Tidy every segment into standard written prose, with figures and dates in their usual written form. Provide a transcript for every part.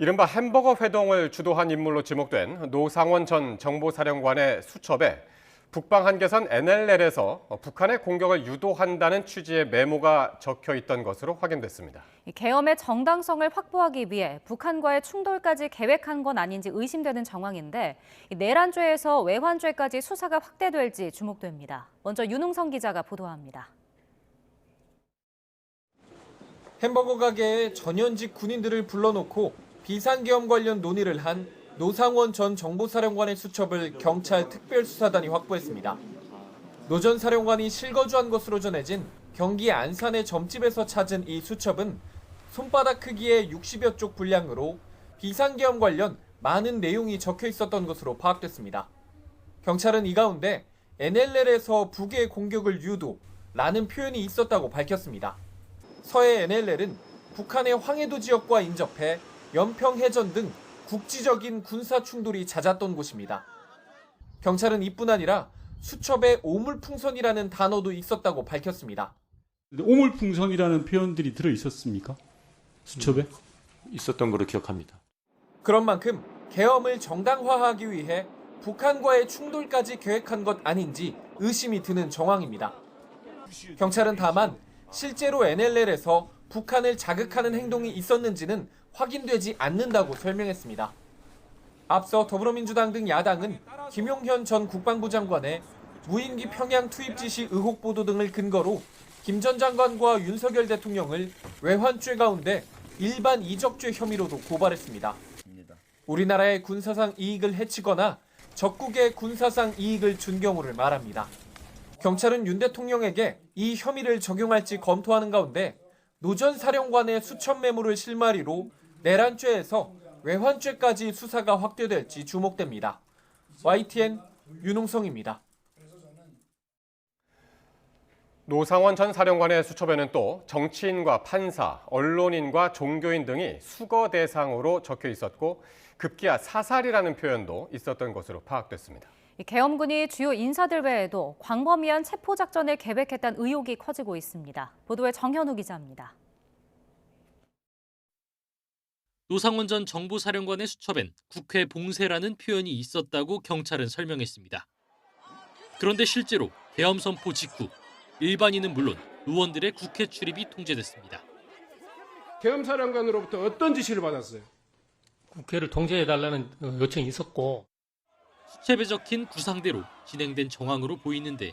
이른바 햄버거 회동을 주도한 인물로 지목된 노상원 전 정보사령관의 수첩에 북방 한계선 NLL에서 북한의 공격을 유도한다는 취지의 메모가 적혀 있던 것으로 확인됐습니다. 계엄의 정당성을 확보하기 위해 북한과의 충돌까지 계획한 건 아닌지 의심되는 정황인데 내란죄에서 외환죄까지 수사가 확대될지 주목됩니다. 먼저 윤웅성 기자가 보도합니다. 햄버거 가게에 전현직 군인들을 불러놓고 비상계엄 관련 논의를 한 노상원 전 정보사령관의 수첩을 경찰 특별수사단이 확보했습니다. 노 전 사령관이 실거주한 것으로 전해진 경기 안산의 점집에서 찾은 이 수첩은 손바닥 크기의 60여 쪽 분량으로 비상계엄 관련 많은 내용이 적혀 있었던 것으로 파악됐습니다. 경찰은 이 가운데 NLL에서 북의 공격을 유도라는 표현이 있었다고 밝혔습니다. 서해 NLL은 북한의 황해도 지역과 인접해 연평해전 등 국지적인 군사 충돌이 잦았던 곳입니다. 경찰은 이뿐 아니라 수첩에 오물풍선이라는 단어도 있었다고 밝혔습니다. 오물풍선이라는 표현들이 들어 있었습니까? 수첩에? 있었던 걸로 기억합니다. 그런 만큼 계엄을 정당화하기 위해 북한과의 충돌까지 계획한 것 아닌지 의심이 드는 정황입니다. 경찰은 다만 실제로 NLL에서 북한을 자극하는 행동이 있었는지는 확인되지 않는다고 설명했습니다. 앞서 더불어민주당 등 야당은 김용현 전 국방부 장관의 무인기 평양 투입 지시 의혹 보도 등을 근거로 김 전 장관과 윤석열 대통령을 외환죄 가운데 일반 이적죄 혐의로도 고발했습니다. 우리나라의 군사상 이익을 해치거나 적국의 군사상 이익을 준 경우를 말합니다. 경찰은 윤 대통령에게 이 혐의를 적용할지 검토하는 가운데 노 전 사령관의 수첩 메모를 실마리로 내란죄에서 외환죄까지 수사가 확대될지 주목됩니다. YTN 윤웅성입니다. 노상원 전 사령관의 수첩에는 또 정치인과 판사, 언론인과 종교인 등이 수거 대상으로 적혀 있었고 급기야 사살이라는 표현도 있었던 것으로 파악됐습니다. 계엄군이 주요 인사들 외에도 광범위한 체포작전을 계획했다는 의혹이 커지고 있습니다. 보도에 정현우 기자입니다. 노상원 전 정보사령관의 수첩엔 국회 봉쇄라는 표현이 있었다고 경찰은 설명했습니다. 그런데 실제로 계엄 선포 직후 일반인은 물론 의원들의 국회 출입이 통제됐습니다. 계엄사령관으로부터 어떤 지시를 받았어요? 국회를 통제해달라는 요청이 있었고 수첩에 적힌 구상대로 진행된 정황으로 보이는데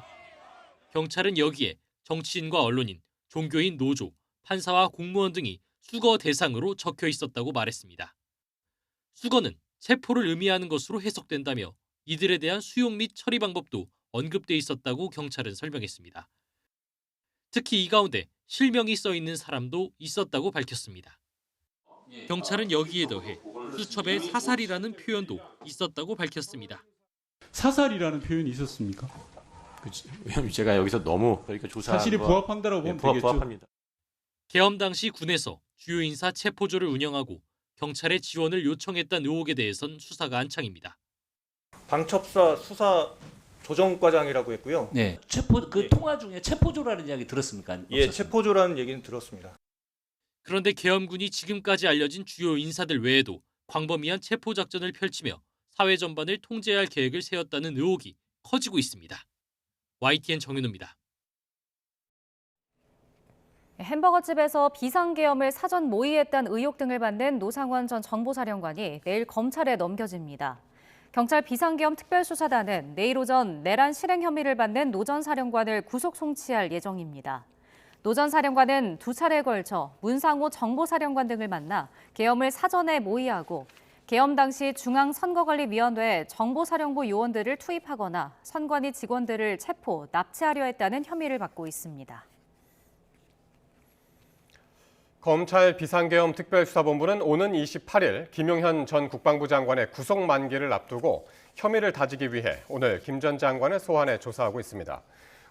경찰은 여기에 정치인과 언론인, 종교인 노조, 판사와 공무원 등이 수거 대상으로 적혀 있었다고 말했습니다. 수거는 체포를 의미하는 것으로 해석된다며 이들에 대한 수용 및 처리 방법도 언급돼 있었다고 경찰은 설명했습니다. 특히 이 가운데 실명이 써 있는 사람도 있었다고 밝혔습니다. 경찰은 여기에 더해 수첩에 사살이라는 표현도 있었다고 밝혔습니다. 사살이라는 표현이 있었습니까? 왜냐하면 제가 여기서 너무 그러니까 조사한 사실이 부합한다라고 보면 되겠죠. 부합합니다. 계엄 당시 군에서 주요 인사 체포조를 운영하고 경찰의 지원을 요청했다는 의혹에 대해선 수사가 한창입니다. 방첩사 수사 조정과장이라고 했고요. 네, 통화 중에 체포조라는 이야기 들었습니까? 예, 체포조라는 얘기는 들었습니다. 그런데 계엄군이 지금까지 알려진 주요 인사들 외에도 광범위한 체포 작전을 펼치며 사회 전반을 통제할 계획을 세웠다는 의혹이 커지고 있습니다. YTN 정윤우입니다. 햄버거집에서 비상계엄을 사전 모의했다는 의혹 등을 받는 노상원 전 정보사령관이 내일 검찰에 넘겨집니다. 경찰 비상계엄 특별수사단은 내일 오전 내란 실행 혐의를 받는 노 전 사령관을 구속 송치할 예정입니다. 노 전 사령관은 두 차례에 걸쳐 문상호 정보사령관 등을 만나 계엄을 사전에 모의하고 계엄 당시 중앙선거관리위원회에 정보사령부 요원들을 투입하거나 선관위 직원들을 체포, 납치하려 했다는 혐의를 받고 있습니다. 검찰 비상계엄 특별수사본부는 오는 28일 김용현 전 국방부 장관의 구속 만기를 앞두고 혐의를 다지기 위해 오늘 김 전 장관을 소환해 조사하고 있습니다.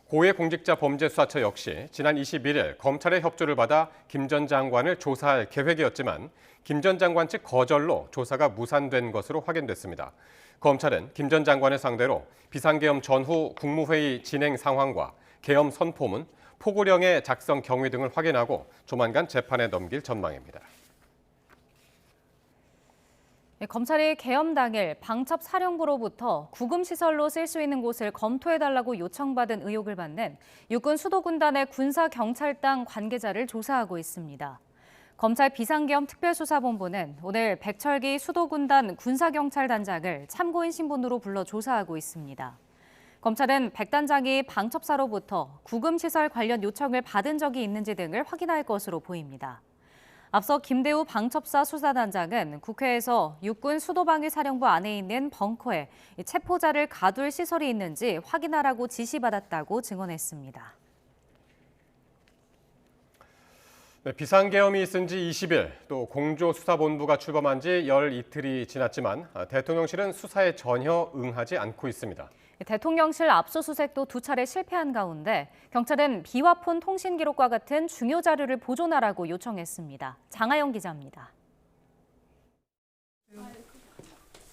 고위공직자범죄수사처 역시 지난 21일 검찰의 협조를 받아 김 전 장관을 조사할 계획이었지만 김 전 장관 측 거절로 조사가 무산된 것으로 확인됐습니다. 검찰은 김 전 장관을 상대로 비상계엄 전후 국무회의 진행 상황과 계엄 선포문, 포고령의 작성 경위 등을 확인하고 조만간 재판에 넘길 전망입니다. 검찰이 계엄 당일 방첩사령부로부터 구금시설로 쓸 수 있는 곳을 검토해달라고 요청받은 의혹을 받는 육군 수도군단의 군사경찰당 관계자를 조사하고 있습니다. 검찰 비상계엄 특별수사본부는 오늘 백철기 수도군단 군사경찰단장을 참고인 신분으로 불러 조사하고 있습니다. 검찰은 백 단장이 방첩사로부터 구금시설 관련 요청을 받은 적이 있는지 등을 확인할 것으로 보입니다. 앞서 김대우 방첩사 수사단장은 국회에서 육군 수도방위사령부 안에 있는 벙커에 체포자를 가둘 시설이 있는지 확인하라고 지시받았다고 증언했습니다. 네, 비상계엄이 있은 지 20일, 또 공조수사본부가 출범한 지 열 이틀이 지났지만 대통령실은 수사에 전혀 응하지 않고 있습니다. 대통령실 압수수색도 2차례 실패한 가운데 경찰은 비화폰 통신 기록과 같은 중요 자료를 보존하라고 요청했습니다. 장하영 기자입니다.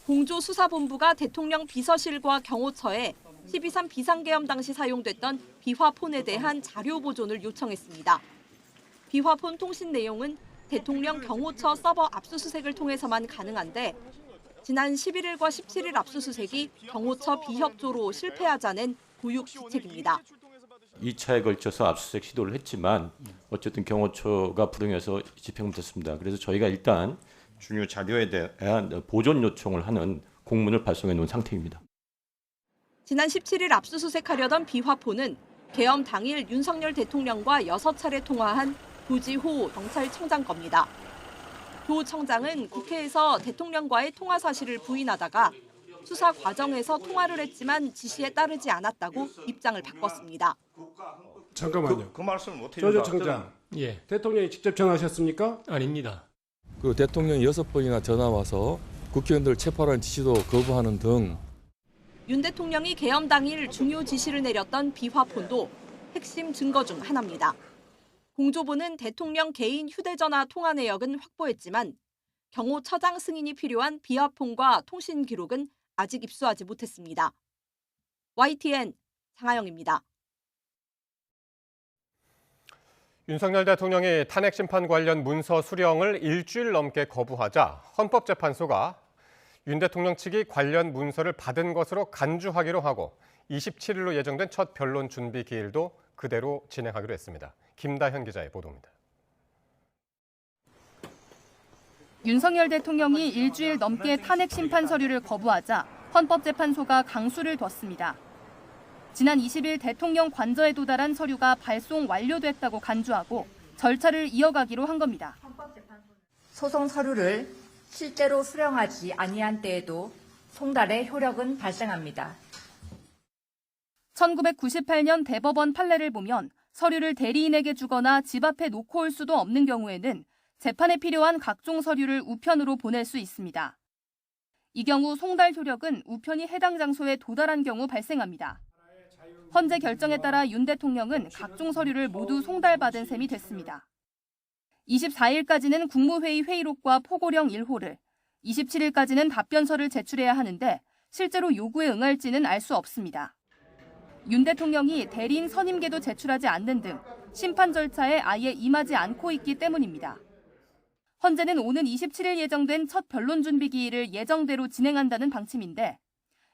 공조수사본부가 대통령 비서실과 경호처에 12.3 비상계엄 당시 사용됐던 비화폰에 대한 자료 보존을 요청했습니다. 비화폰 통신 내용은 대통령 경호처 서버 압수수색을 통해서만 가능한데 지난 11일과 17일 압수수색이 경호처 비협조로 실패하자는 고육지책입니다. 2차에 걸쳐서 압수수색 시도를 했지만 어쨌든 경호처가 불응해서 집행 못했습니다. 그래서 저희가 일단 중요 자료에 대한 보존 요청을 하는 공문을 발송해 놓은 상태입니다. 지난 17일 압수수색하려던 비화폰은 계엄 당일 윤석열 대통령과 6차례 통화한 도지호 경찰청장 겁니다. 도 청장은 국회에서 대통령과의 통화 사실을 부인하다가 수사 과정에서 통화를 했지만 지시에 따르지 않았다고 입장을 바꿨습니다. 잠깐만요. 그 말씀을 못 조 해준다. 청장, 예, 대통령이 직접 전화하셨습니까? 아닙니다. 그 대통령이 6번이나 전화 와서 국회의원들 체포하라는 지시도 거부하는 등 윤 대통령이 계엄 당일 중요 지시를 내렸던 비화폰도 핵심 증거 중 하나입니다. 공조부는 대통령 개인 휴대전화 통화 내역은 확보했지만 경호처장 승인이 필요한 비화폰과 통신 기록은 아직 입수하지 못했습니다. YTN 장하영입니다. 윤석열 대통령이 탄핵 심판 관련 문서 수령을 일주일 넘게 거부하자 헌법재판소가 윤 대통령 측이 관련 문서를 받은 것으로 간주하기로 하고 27일로 예정된 첫 변론 준비 기일도 그대로 진행하기로 했습니다. 김다현 기자의 보도입니다. 윤석열 대통령이 일주일 넘게 탄핵 심판 서류를 거부하자 헌법재판소가 강수를 뒀습니다. 지난 20일 대통령 관저에 도달한 서류가 발송 완료됐다고 간주하고 절차를 이어가기로 한 겁니다. 소송 서류를 실제로 수령하지 아니한 때에도 송달의 효력은 발생합니다. 1998년 대법원 판례를 보면 서류를 대리인에게 주거나 집 앞에 놓고 올 수도 없는 경우에는 재판에 필요한 각종 서류를 우편으로 보낼 수 있습니다. 이 경우 송달 효력은 우편이 해당 장소에 도달한 경우 발생합니다. 헌재 결정에 따라 윤 대통령은 각종 서류를 모두 송달받은 셈이 됐습니다. 24일까지는 국무회의 회의록과 포고령 1호를, 27일까지는 답변서를 제출해야 하는데 실제로 요구에 응할지는 알 수 없습니다. 윤 대통령이 대리인 선임계도 제출하지 않는 등 심판 절차에 아예 임하지 않고 있기 때문입니다. 헌재는 오는 27일 예정된 첫 변론 준비 기일을 예정대로 진행한다는 방침인데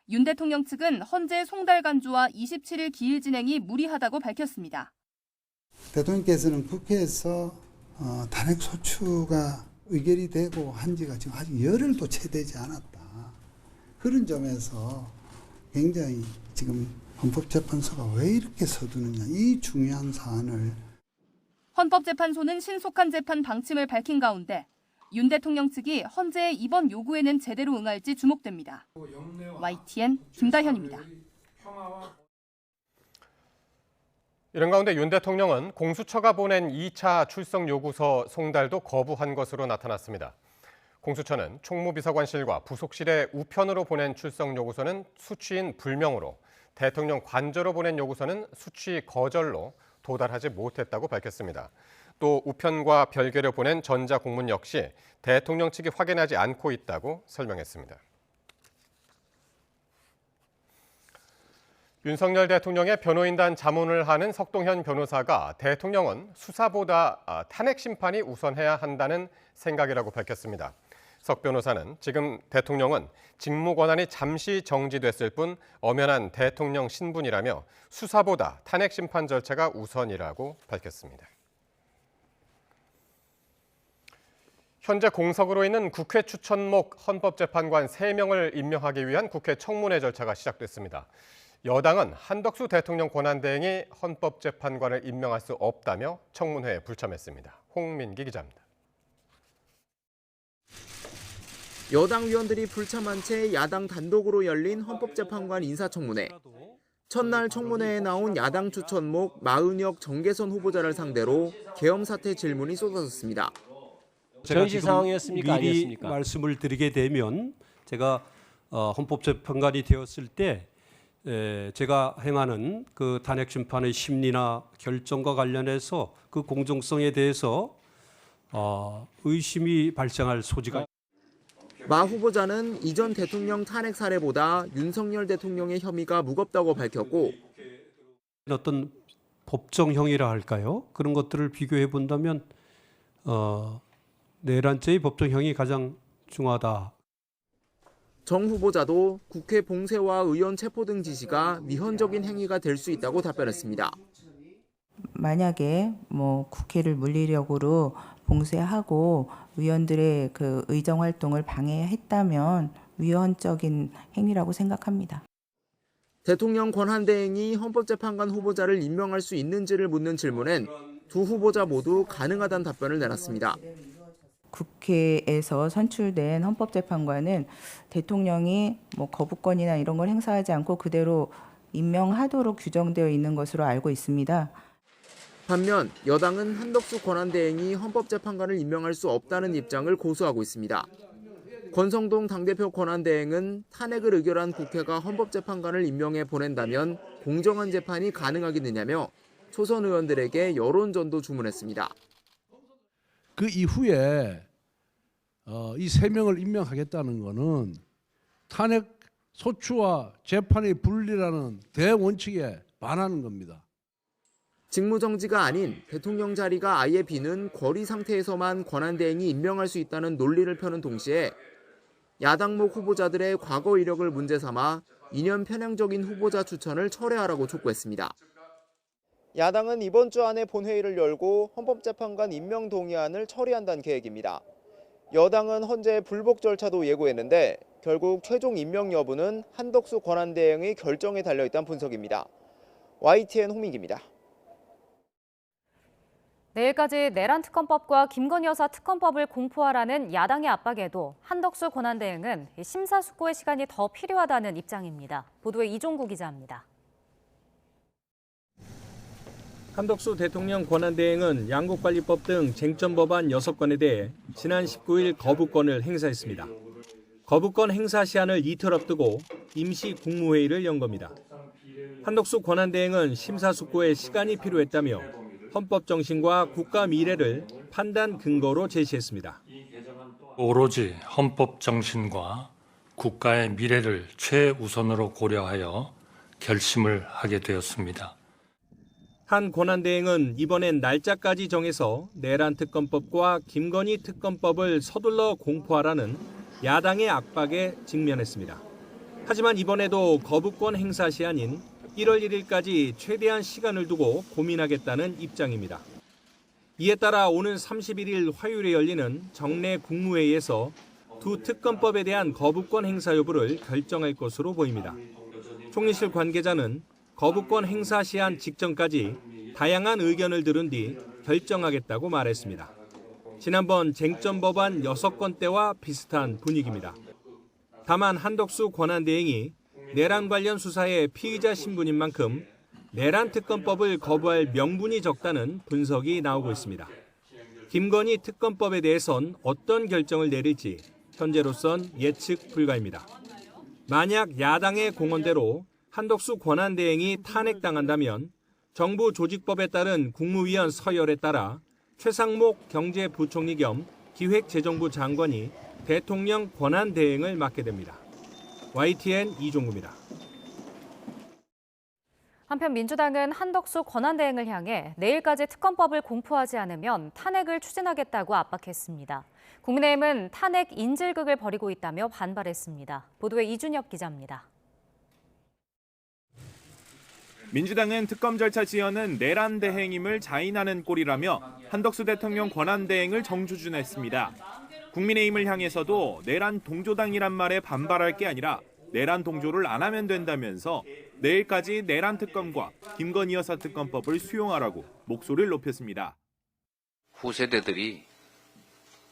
윤 대통령 측은 헌재 송달 간주와 27일 기일 진행이 무리하다고 밝혔습니다. 대통령께서는 국회에서 탄핵 소추가 의결이 되고 한 지가 지금 아직 열흘도 채 되지 않았다. 그런 점에서 굉장히 지금 헌법재판소가 왜 이렇게 서두느냐, 이 중요한 사안을. 헌법재판소는 신속한 재판 방침을 밝힌 가운데 윤 대통령 측이 헌재의 이번 요구에는 제대로 응할지 주목됩니다. YTN 김다현입니다. 이런 가운데 윤 대통령은 공수처가 보낸 2차 출석 요구서 송달도 거부한 것으로 나타났습니다. 공수처는 총무비서관실과 부속실의 우편으로 보낸 출석 요구서는 수취인 불명으로 대통령 관저로 보낸 요구서는 수취 거절로 도달하지 못했다고 밝혔습니다. 또 우편과 별개로 보낸 전자공문 역시 대통령 측이 확인하지 않고 있다고 설명했습니다. 윤석열 대통령의 변호인단 자문을 하는 석동현 변호사가 대통령은 수사보다 탄핵 심판이 우선해야 한다는 생각이라고 밝혔습니다. 석 변호사는 지금 대통령은 직무 권한이 잠시 정지됐을 뿐 엄연한 대통령 신분이라며 수사보다 탄핵 심판 절차가 우선이라고 밝혔습니다. 현재 공석으로 있는 국회 추천목 헌법재판관 3명을 임명하기 위한 국회 청문회 절차가 시작됐습니다. 여당은 한덕수 대통령 권한대행이 헌법재판관을 임명할 수 없다며 청문회에 불참했습니다. 홍민기 기자입니다. 여당 위원들이 불참한 채 야당 단독으로 열린 헌법재판관 인사청문회. 첫날 청문회에 나온 야당 추천목 마은혁 정계선 후보자를 상대로 계엄 사태 질문이 쏟아졌습니다. 전시 상황이었습니까? 아니었습니까? 말씀을 드리게 되면 제가 헌법재판관이 되었을 때 제가 행하는 그 탄핵 심판의 심리나 결정과 관련해서 그 공정성에 대해서 의심이 발생할 소지가. 마 후보자는 이전 대통령 탄핵 사례보다 윤석열 대통령의 혐의가 무겁다고 밝혔고 어떤 법정형이라 할까요? 그런 것들을 비교해 본다면 내란죄의 법정형이 가장 중하다. 정 후보자도 국회 봉쇄와 의원 체포 등 지시가 미헌적인 행위가 될 수 있다고 답변했습니다. 만약에 국회를 물리력으로 봉쇄하고 의원들의 그 의정 활동을 방해했다면 위헌적인 행위라고 생각합니다. 대통령 권한대행이 헌법재판관 후보자를 임명할 수 있는지를 묻는 질문엔 두 후보자 모두 가능하다는 답변을 내놨습니다. 국회에서 선출된 헌법재판관은 대통령이 거부권이나 이런 걸 행사하지 않고 그대로 임명하도록 규정되어 있는 것으로 알고 있습니다. 반면 여당은 한덕수 권한대행이 헌법재판관을 임명할 수 없다는 입장을 고수하고 있습니다. 권성동 당대표 권한대행은 탄핵을 의결한 국회가 헌법재판관을 임명해 보낸다면 공정한 재판이 가능하겠느냐며 초선 의원들에게 여론전도 주문했습니다. 그 이후에 이 3명을 임명하겠다는 것은 탄핵 소추와 재판의 분리라는 대원칙에 반하는 겁니다. 직무정지가 아닌 대통령 자리가 아예 비는 거리 상태에서만 권한대행이 임명할 수 있다는 논리를 펴는 동시에 야당목 후보자들의 과거 이력을 문제 삼아 이념 편향적인 후보자 추천을 철회하라고 촉구했습니다. 야당은 이번 주 안에 본회의를 열고 헌법재판관 임명 동의안을 처리한다는 계획입니다. 여당은 헌재 불복 절차도 예고했는데 결국 최종 임명 여부는 한덕수 권한대행의 결정에 달려있다는 분석입니다. YTN 홍민기입니다. 내일까지 내란 특검법과 김건희 여사 특검법을 공포하라는 야당의 압박에도 한덕수 권한대행은 심사숙고의 시간이 더 필요하다는 입장입니다. 보도에 이종구 기자입니다. 한덕수 대통령 권한대행은 양국관리법 등 쟁점 법안 6건에 대해 지난 19일 거부권을 행사했습니다. 거부권 행사 시한을 이틀 앞두고 임시 국무회의를 연 겁니다. 한덕수 권한대행은 심사숙고에 시간이 필요했다며 헌법 정신과 국가 미래를 판단 근거로 제시했습니다. 오로지 헌법 정신과 국가의 미래를 최우선으로 고려하여 결심을 하게 되었습니다. 한 권한대행은 이번엔 날짜까지 정해서 내란 특검법과 김건희 특검법을 서둘러 공포하라는 야당의 압박에 직면했습니다. 하지만 이번에도 거부권 행사 시한인 1월 1일까지 최대한 시간을 두고 고민하겠다는 입장입니다. 이에 따라 오는 31일 화요일에 열리는 정례 국무회의에서 두 특검법에 대한 거부권 행사 여부를 결정할 것으로 보입니다. 총리실 관계자는 거부권 행사 시한 직전까지 다양한 의견을 들은 뒤 결정하겠다고 말했습니다. 지난번 쟁점 법안 6건 때와 비슷한 분위기입니다. 다만 한덕수 권한대행이 내란 관련 수사의 피의자 신분인 만큼 내란 특검법을 거부할 명분이 적다는 분석이 나오고 있습니다. 김건희 특검법에 대해선 어떤 결정을 내릴지 현재로선 예측 불가입니다. 만약 야당의 공언대로 한덕수 권한대행이 탄핵당한다면 정부 조직법에 따른 국무위원 서열에 따라 최상목 경제부총리 겸 기획재정부 장관이 대통령 권한대행을 맡게 됩니다. YTN 이종구입니다. 한편 민주당은 한덕수 권한대행을 향해 내일까지 특검법을 공포하지 않으면 탄핵을 추진하겠다고 압박했습니다. 국민의힘은 탄핵 인질극을 벌이고 있다며 반발했습니다. 보도에 이준혁 기자입니다. 민주당은 특검 절차 지연은 내란 대행임을 자인하는 꼴이라며 한덕수 대통령 권한대행을 정추준했습니다. 국민의힘을 향해서도 내란 동조당이란 말에 반발할 게 아니라 내란 동조를 안 하면 된다면서 내일까지 내란 특검과 김건희 여사 특검법을 수용하라고 목소리를 높였습니다. 후세대들이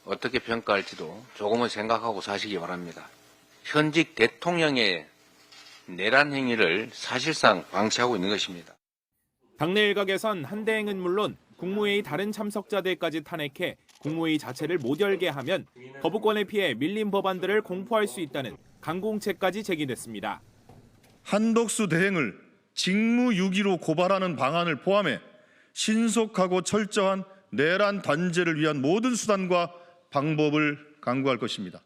어떻게 평가할지도 조금은 생각하고 사시기 바랍니다. 현직 대통령의 내란 행위를 사실상 방치하고 있는 것입니다. 당내 일각에선 한 대행은 물론 국무회의 다른 참석자들까지 탄핵해 국무회의 자체를 못 열게 하면 거부권에 피해 밀린 법안들을 공포할 수 있다는 강공책까지 제기됐습니다. 한덕수 대행을 직무유기로 고발하는 방안을 포함해 신속하고 철저한 내란 단죄를 위한 모든 수단과 방법을 강구할 것입니다.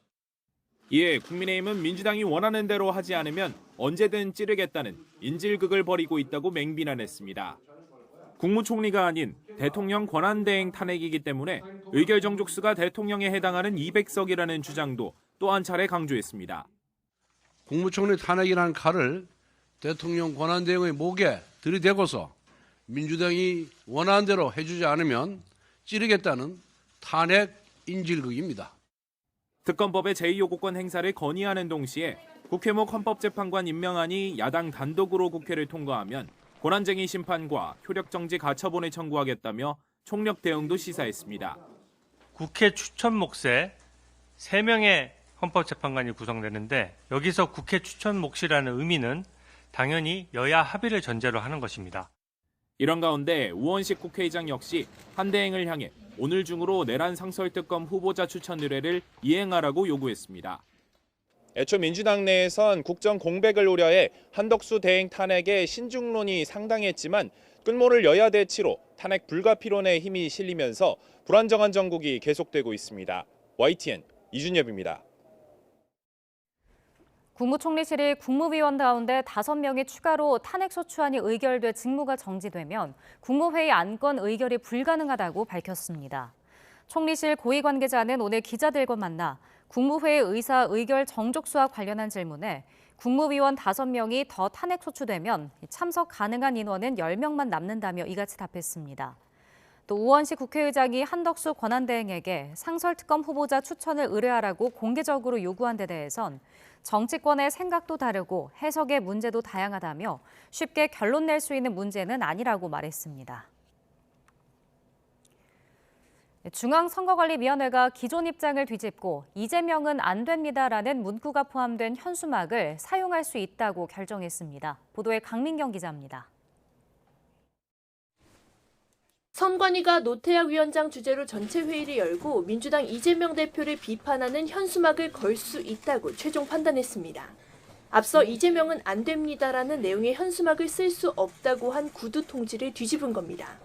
이에 국민의힘은 민주당이 원하는 대로 하지 않으면 언제든 찌르겠다는 인질극을 벌이고 있다고 맹비난했습니다. 국무총리가 아닌 대통령 권한대행 탄핵이기 때문에 의결 정족수가 대통령에 해당하는 200석이라는 주장도 또 한 차례 강조했습니다. 국무총리 탄핵이라는 칼을 대통령 권한대행의 목에 들이대고서 민주당이 원하는 대로 해주지 않으면 찌르겠다는 탄핵 인질극입니다. 특검법의 제2요구권 행사를 건의하는 동시에 국회목 헌법재판관 임명안이 야당 단독으로 국회를 통과하면 권한쟁의 심판과 효력정지 가처분을 청구하겠다며 총력 대응도 시사했습니다. 국회 추천 몫에 3명의 헌법재판관이 구성되는데 여기서 국회 추천 몫이라는 의미는 당연히 여야 합의를 전제로 하는 것입니다. 이런 가운데 우원식 국회의장 역시 한 대행을 향해 오늘 중으로 내란 상설특검 후보자 추천 의뢰를 이행하라고 요구했습니다. 애초 민주당 내에선 국정 공백을 우려해 한덕수 대행 탄핵에 신중론이 상당했지만 끝모를 여야 대치로 탄핵 불가피론에 힘이 실리면서 불안정한 정국이 계속되고 있습니다. YTN 이준엽입니다. 국무총리실이 국무위원 가운데 5명이 추가로 탄핵소추안이 의결돼 직무가 정지되면 국무회의 안건 의결이 불가능하다고 밝혔습니다. 총리실 고위 관계자는 오늘 기자들과 만나 국무회의 의사 의결 정족수와 관련한 질문에 국무위원 5명이 더 탄핵소추되면 참석 가능한 인원은 10명만 남는다며 이같이 답했습니다. 또 우원식 국회의장이 한덕수 권한대행에게 상설특검 후보자 추천을 의뢰하라고 공개적으로 요구한 데 대해선 정치권의 생각도 다르고 해석의 문제도 다양하다며 쉽게 결론 낼 수 있는 문제는 아니라고 말했습니다. 중앙선거관리위원회가 기존 입장을 뒤집고 이재명은 안 됩니다라는 문구가 포함된 현수막을 사용할 수 있다고 결정했습니다. 보도에 강민경 기자입니다. 선관위가 노태학 위원장 주재로 전체 회의를 열고 민주당 이재명 대표를 비판하는 현수막을 걸 수 있다고 최종 판단했습니다. 앞서 이재명은 안 됩니다라는 내용의 현수막을 쓸 수 없다고 한 구두 통지를 뒤집은 겁니다.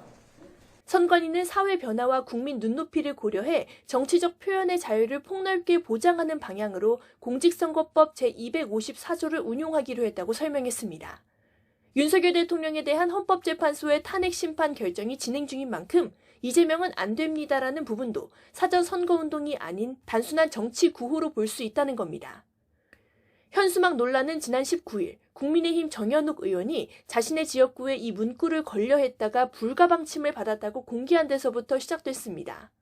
선관위는 사회 변화와 국민 눈높이를 고려해 정치적 표현의 자유를 폭넓게 보장하는 방향으로 공직선거법 제254조를 운용하기로 했다고 설명했습니다. 윤석열 대통령에 대한 헌법재판소의 탄핵 심판 결정이 진행 중인 만큼 이재명은 안 됩니다라는 부분도 사전 선거운동이 아닌 단순한 정치 구호로 볼 수 있다는 겁니다. 현수막 논란은 지난 19일 국민의힘 정현욱 의원이 자신의 지역구에 이 문구를 걸려 했다가 불가방침을 받았다고 공개한 데서부터 시작됐습니다.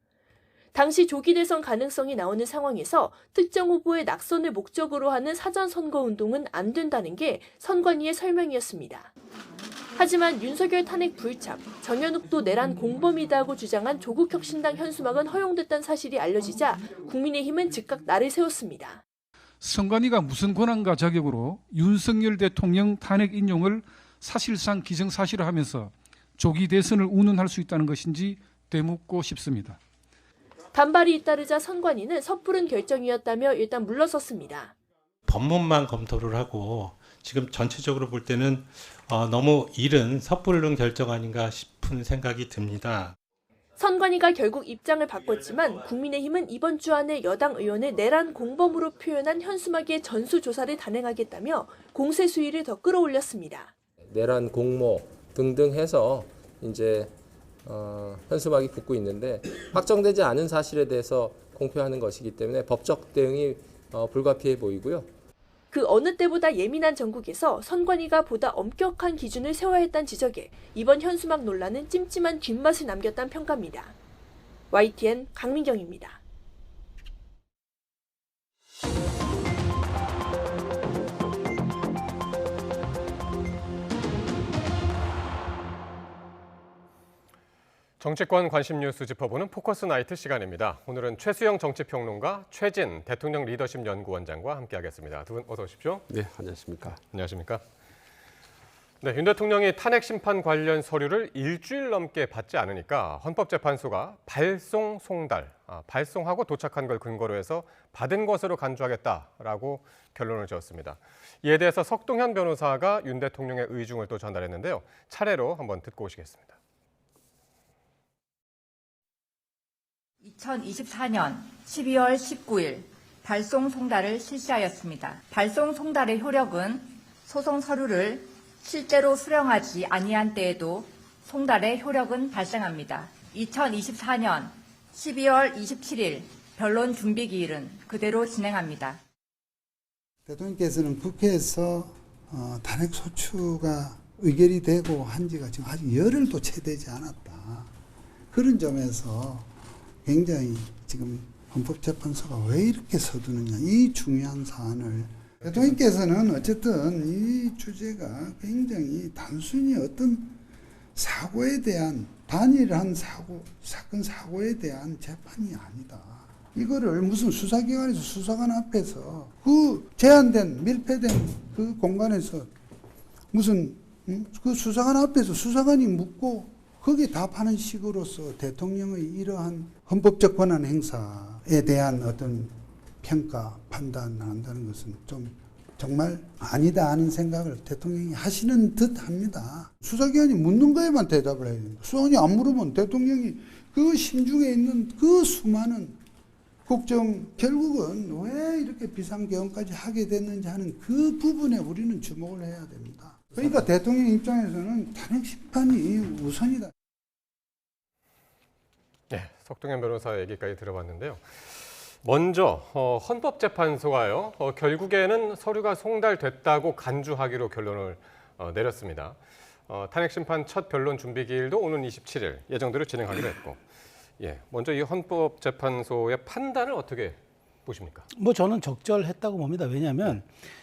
당시 조기 대선 가능성이 나오는 상황에서 특정 후보의 낙선을 목적으로 하는 사전 선거운동은 안 된다는 게 선관위의 설명이었습니다. 하지만 윤석열 탄핵 불참, 정현욱도 내란 공범이다고 주장한 조국혁신당 현수막은 허용됐다는 사실이 알려지자 국민의힘은 즉각 날을 세웠습니다. 선관위가 무슨 권한과 자격으로 윤석열 대통령 탄핵 인용을 사실상 기정사실화하면서 조기 대선을 운운할 수 있다는 것인지 되묻고 싶습니다. 반발이 잇따르자 선관위는 섣부른 결정이었다며 일단 물러섰습니다. 법문만 검토를 하고 지금 전체적으로 볼 때는 너무 이른 섣부른 결정 아닌가 싶은 생각이 듭니다. 선관위가 결국 입장을 바꿨지만 국민의힘은 이번 주 안에 여당 의원을 내란 공범으로 표현한 현수막의 전수조사를 단행하겠다며 공세 수위를 더 끌어올렸습니다. 내란 공모 등등 해서 이제 현수막이 붙고 있는데 확정되지 않은 사실에 대해서 공표하는 것이기 때문에 법적 대응이 불가피해 보이고요. 그 어느 때보다 예민한 전국에서 선관위가 보다 엄격한 기준을 세워야 했다는 지적에 이번 현수막 논란은 찜찜한 뒷맛을 남겼다는 평가입니다. YTN 강민경입니다. 정치권 관심 뉴스 짚어보는 포커스 나이트 시간입니다. 오늘은 최수영 정치평론가, 최진 대통령 리더십 연구원장과 함께하겠습니다. 두 분 어서 오십시오. 네, 안녕하십니까. 안녕하십니까. 네, 윤 대통령이 탄핵 심판 관련 서류를 일주일 넘게 받지 않으니까 헌법재판소가 발송하고 도착한 걸 근거로 해서 받은 것으로 간주하겠다라고 결론을 지었습니다. 이에 대해서 석동현 변호사가 윤 대통령의 의중을 또 전달했는데요. 차례로 한번 듣고 오시겠습니다. 2024년 12월 19일 발송 송달을 실시하였습니다. 발송 송달의 효력은 소송 서류를 실제로 수령하지 아니한 때에도 송달의 효력은 발생합니다. 2024년 12월 27일 변론 준비 기일은 그대로 진행합니다. 대통령께서는 국회에서 탄핵 소추가 의결이 되고 한 지가 지금 아직 열흘도 채 되지 않았다. 그런 점에서 굉장히 지금 헌법재판소가 왜 이렇게 서두느냐, 이 중요한 사안을 대통령께서는 어쨌든 이 주제가 굉장히 단순히 어떤 사고에 대한 단일한 사고에 대한 재판이 아니다. 이거를 무슨 수사기관에서 수사관 앞에서 그 제한된 밀폐된 그 공간에서 무슨 그 수사관 앞에서 수사관이 묻고 거기에 답하는 식으로서 대통령의 이러한 헌법적 권한 행사에 대한 어떤 평가, 판단을 한다는 것은 좀 정말 아니다 하는 생각을 대통령이 하시는 듯 합니다. 수사기관이 묻는 거에만 대답을 해야 됩니다. 수사관이 안 물으면 대통령이 그 심중에 있는 그 수많은 국정, 결국은 왜 이렇게 비상계엄까지 하게 됐는지 하는 그 부분에 우리는 주목을 해야 됩니다. 그러니까 대통령 입장에서는 탄핵 심판이 우선이다. 네, 석동현 변호사 얘기까지 들어봤는데요. 먼저 헌법재판소가요. 결국에는 서류가 송달됐다고 간주하기로 결론을 내렸습니다. 탄핵 심판 첫 변론 준비 기일도 오는 27일 예정대로 진행하기로 했고, 먼저 이 헌법재판소의 판단을 어떻게 보십니까? 저는 적절했다고 봅니다. 왜냐하면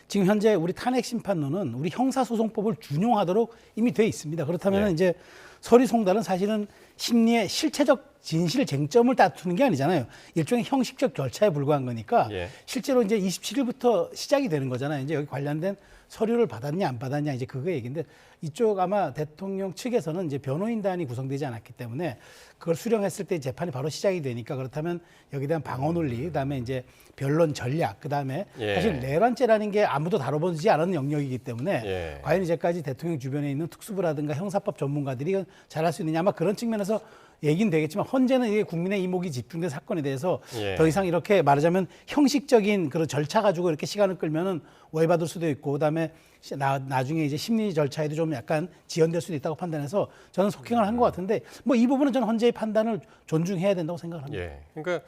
지금 현재 우리 탄핵 심판론은 우리 형사소송법을 준용하도록 이미 돼 있습니다. 그렇다면 이제 서류 송달은 사실은 심리의 실체적 진실 쟁점을 다투는 게 아니잖아요. 일종의 형식적 절차에 불과한 거니까 실제로 이제 27일부터 시작이 되는 거잖아요. 이제 여기 관련된 서류를 받았냐 안 받았냐 이제 그거 얘기인데 이쪽 아마 대통령 측에서는 이제 변호인단이 구성되지 않았기 때문에 그걸 수령했을 때 재판이 바로 시작이 되니까 그렇다면 여기에 대한 방어 논리, 그다음에 이제 변론 전략, 그다음에 사실 내란죄라는 게 아무도 다뤄보지 않은 영역이기 때문에 과연 이제까지 대통령 주변에 있는 특수부라든가 형사법 전문가들이 이건 잘할 수 있느냐 아마 그런 측면에서 얘기는 되겠지만 현재는 이게 국민의 이목이 집중된 사건에 대해서 더 이상 이렇게 말하자면 형식적인 그런 절차 가지고 이렇게 시간을 끌면은 오해받을 수도 있고 그다음에 나중에 이제 심리 절차에도 좀 약간 지연될 수도 있다고 판단해서 저는 속행을 한 것 같은데 이 부분은 저는 헌재의 판단을 존중해야 된다고 생각합니다. 그러니까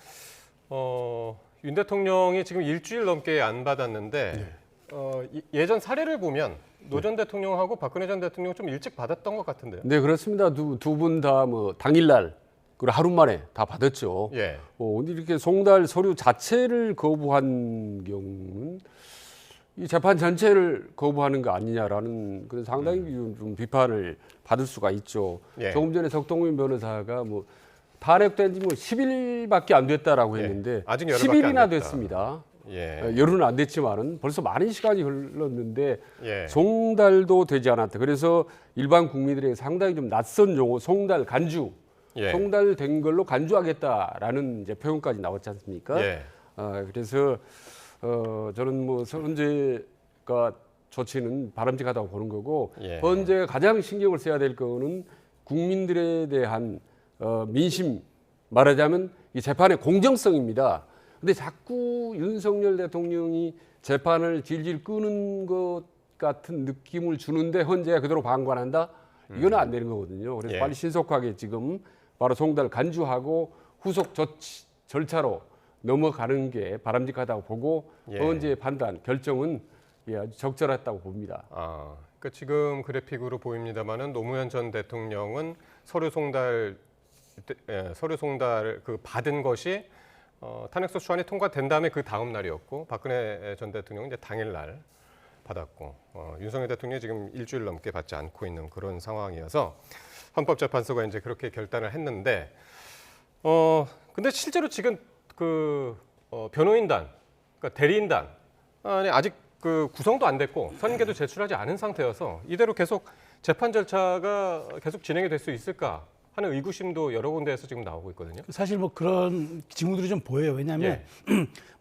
윤 대통령이 지금 일주일 넘게 안 받았는데 예전 사례를 보면 노 전 대통령하고 박근혜 전 대통령 좀 일찍 받았던 것 같은데요. 네, 그렇습니다. 두 분 다 당일날 그리고 하루 만에 다 받았죠. 근데 이렇게 송달 서류 자체를 거부한 경우는 이 재판 전체를 거부하는 거 아니냐라는 그런 상당히 좀 비판을 받을 수가 있죠. 조금 전에 석동현 변호사가 탄핵된 지 10일밖에 안 됐다라고 했는데 아직 10일이나 됐습니다. 열흘은 안 됐지만은 벌써 많은 시간이 흘렀는데 송달도 되지 않았다. 그래서 일반 국민들에게 상당히 좀 낯선 용어, 송달, 간주, 송달된 걸로 간주하겠다라는 이제 표현까지 나왔지 않습니까? 그래서 저는 헌재가 조치는 바람직하다고 보는 거고 헌재가 가장 신경을 써야 될 거는 국민들에 대한 민심, 말하자면 이 재판의 공정성입니다. 근데 자꾸 윤석열 대통령이 재판을 질질 끄는 것 같은 느낌을 주는데 헌재가 그대로 방관한다? 이거는 안 되는 거거든요. 그래서 예. 빨리 신속하게 지금 바로 송달 간주하고 후속 절차로 넘어가는 게 바람직하다고 보고 예. 헌재의 판단, 결정은 아주 적절했다고 봅니다. 그러니까 지금 그래픽으로 보입니다만은 노무현 전 대통령은 서류 송달을 그 받은 것이 탄핵소추안이 통과된 다음에 그 다음 날이었고 박근혜 전 대통령은 이제 당일날 받았고 윤석열 대통령이 지금 일주일 넘게 받지 않고 있는 그런 상황이어서 헌법재판소가 이제 그렇게 결단을 했는데 근데 실제로 지금 그 변호인단, 그러니까 대리인단 아직 그 구성도 안 됐고 선계도 제출하지 않은 상태여서 이대로 계속 재판 절차가 계속 진행이 될 수 있을까 하는 의구심도 여러 군데에서 지금 나오고 있거든요. 사실 뭐 그런 징후들이 좀 보여요. 왜냐하면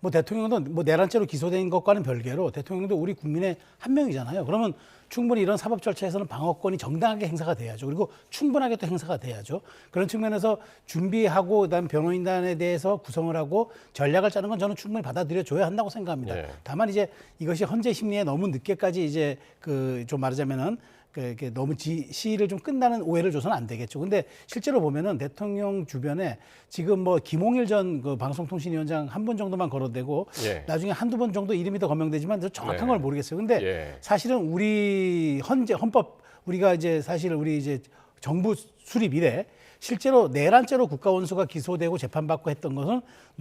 뭐 대통령도 뭐 내란죄로 기소된 것과는 별개로 대통령도 우리 국민의 한 명이잖아요. 그러면 충분히 이런 사법 절차에서는 방어권이 정당하게 행사가 돼야죠. 그리고 충분하게 또 행사가 돼야죠. 그런 측면에서 준비하고 그다음 변호인단에 대해서 구성을 하고 전략을 짜는 건 저는 충분히 받아들여줘야 한다고 생각합니다. 다만 이제 이것이 헌재 심리에 너무 늦게까지 이제 그 좀 말하자면은 이렇게 너무 시일을 좀 끝나는 오해를 줘서는 안 되겠죠. 근데 실제로 보면은 대통령 주변에 지금 뭐 김홍일 전 그 방송통신위원장 한 분 정도만 거론되고 나중에 한두 번 정도 이름이 더 거명되지만 정확한 걸 모르겠어요. 근데 사실은 우리 헌법 우리가 이제 사실 우리 이제 정부 수립 이래 실제로 내란죄로 국가원수가 기소되고 재판받고 했던 것은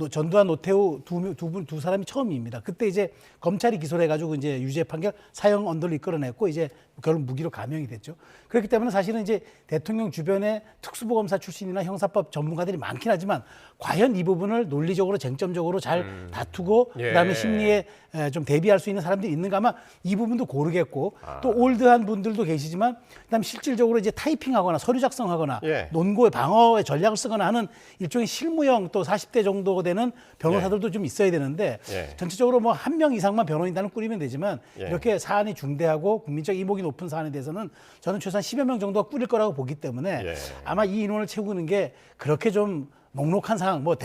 전두환, 노태우 두 사람이 처음입니다. 그때 이제 검찰이 기소를 해가지고 이제 유죄 판결 사형 언도를 이끌어냈고 이제 결국 무기로 감형이 됐죠. 그렇기 때문에 사실은 이제 대통령 주변에 특수부검사 출신이나 형사법 전문가들이 많긴 하지만 과연 이 부분을 논리적으로 쟁점적으로 잘 다투고 그다음에 심리에 좀 대비할 수 있는 사람들이 있는가 아마 이 부분도 고르겠고 또 올드한 분들도 계시지만 그다음에 실질적으로 이제 타이핑하거나 서류 작성하거나 논고의 방어의 전략을 쓰거나 하는 일종의 실무형 또 40대 정도 되는 변호사들도 좀 있어야 되는데 전체적으로 뭐 한 명 이상만 변호인단을 꾸리면 되지만 이렇게 사안이 중대하고 국민적 이목이 높은 사안에 대해서는 저는 최소한 10여 명 정도가 꾸릴 거라고 보기 때문에 아마 이 인원을 채우는 게 그렇게 좀 녹록한 상황, 뭐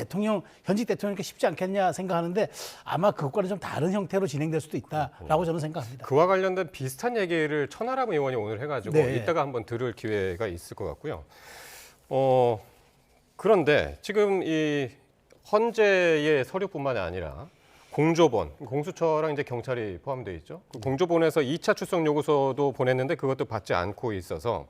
현직 대통령이니까 쉽지 않겠냐 생각하는데 아마 그것과는 좀 다른 형태로 진행될 수도 있다라고 저는 생각합니다. 그와 관련된 비슷한 얘기를 천하람 의원이 오늘 해가지고 이따가 한번 들을 기회가 있을 것 같고요. 그런데 지금 이 헌재의 서류뿐만이 아니라 공조본, 공수처랑 이제 경찰이 포함되어 있죠. 그 공조본에서 2차 출석 요구서도 보냈는데 그것도 받지 않고 있어서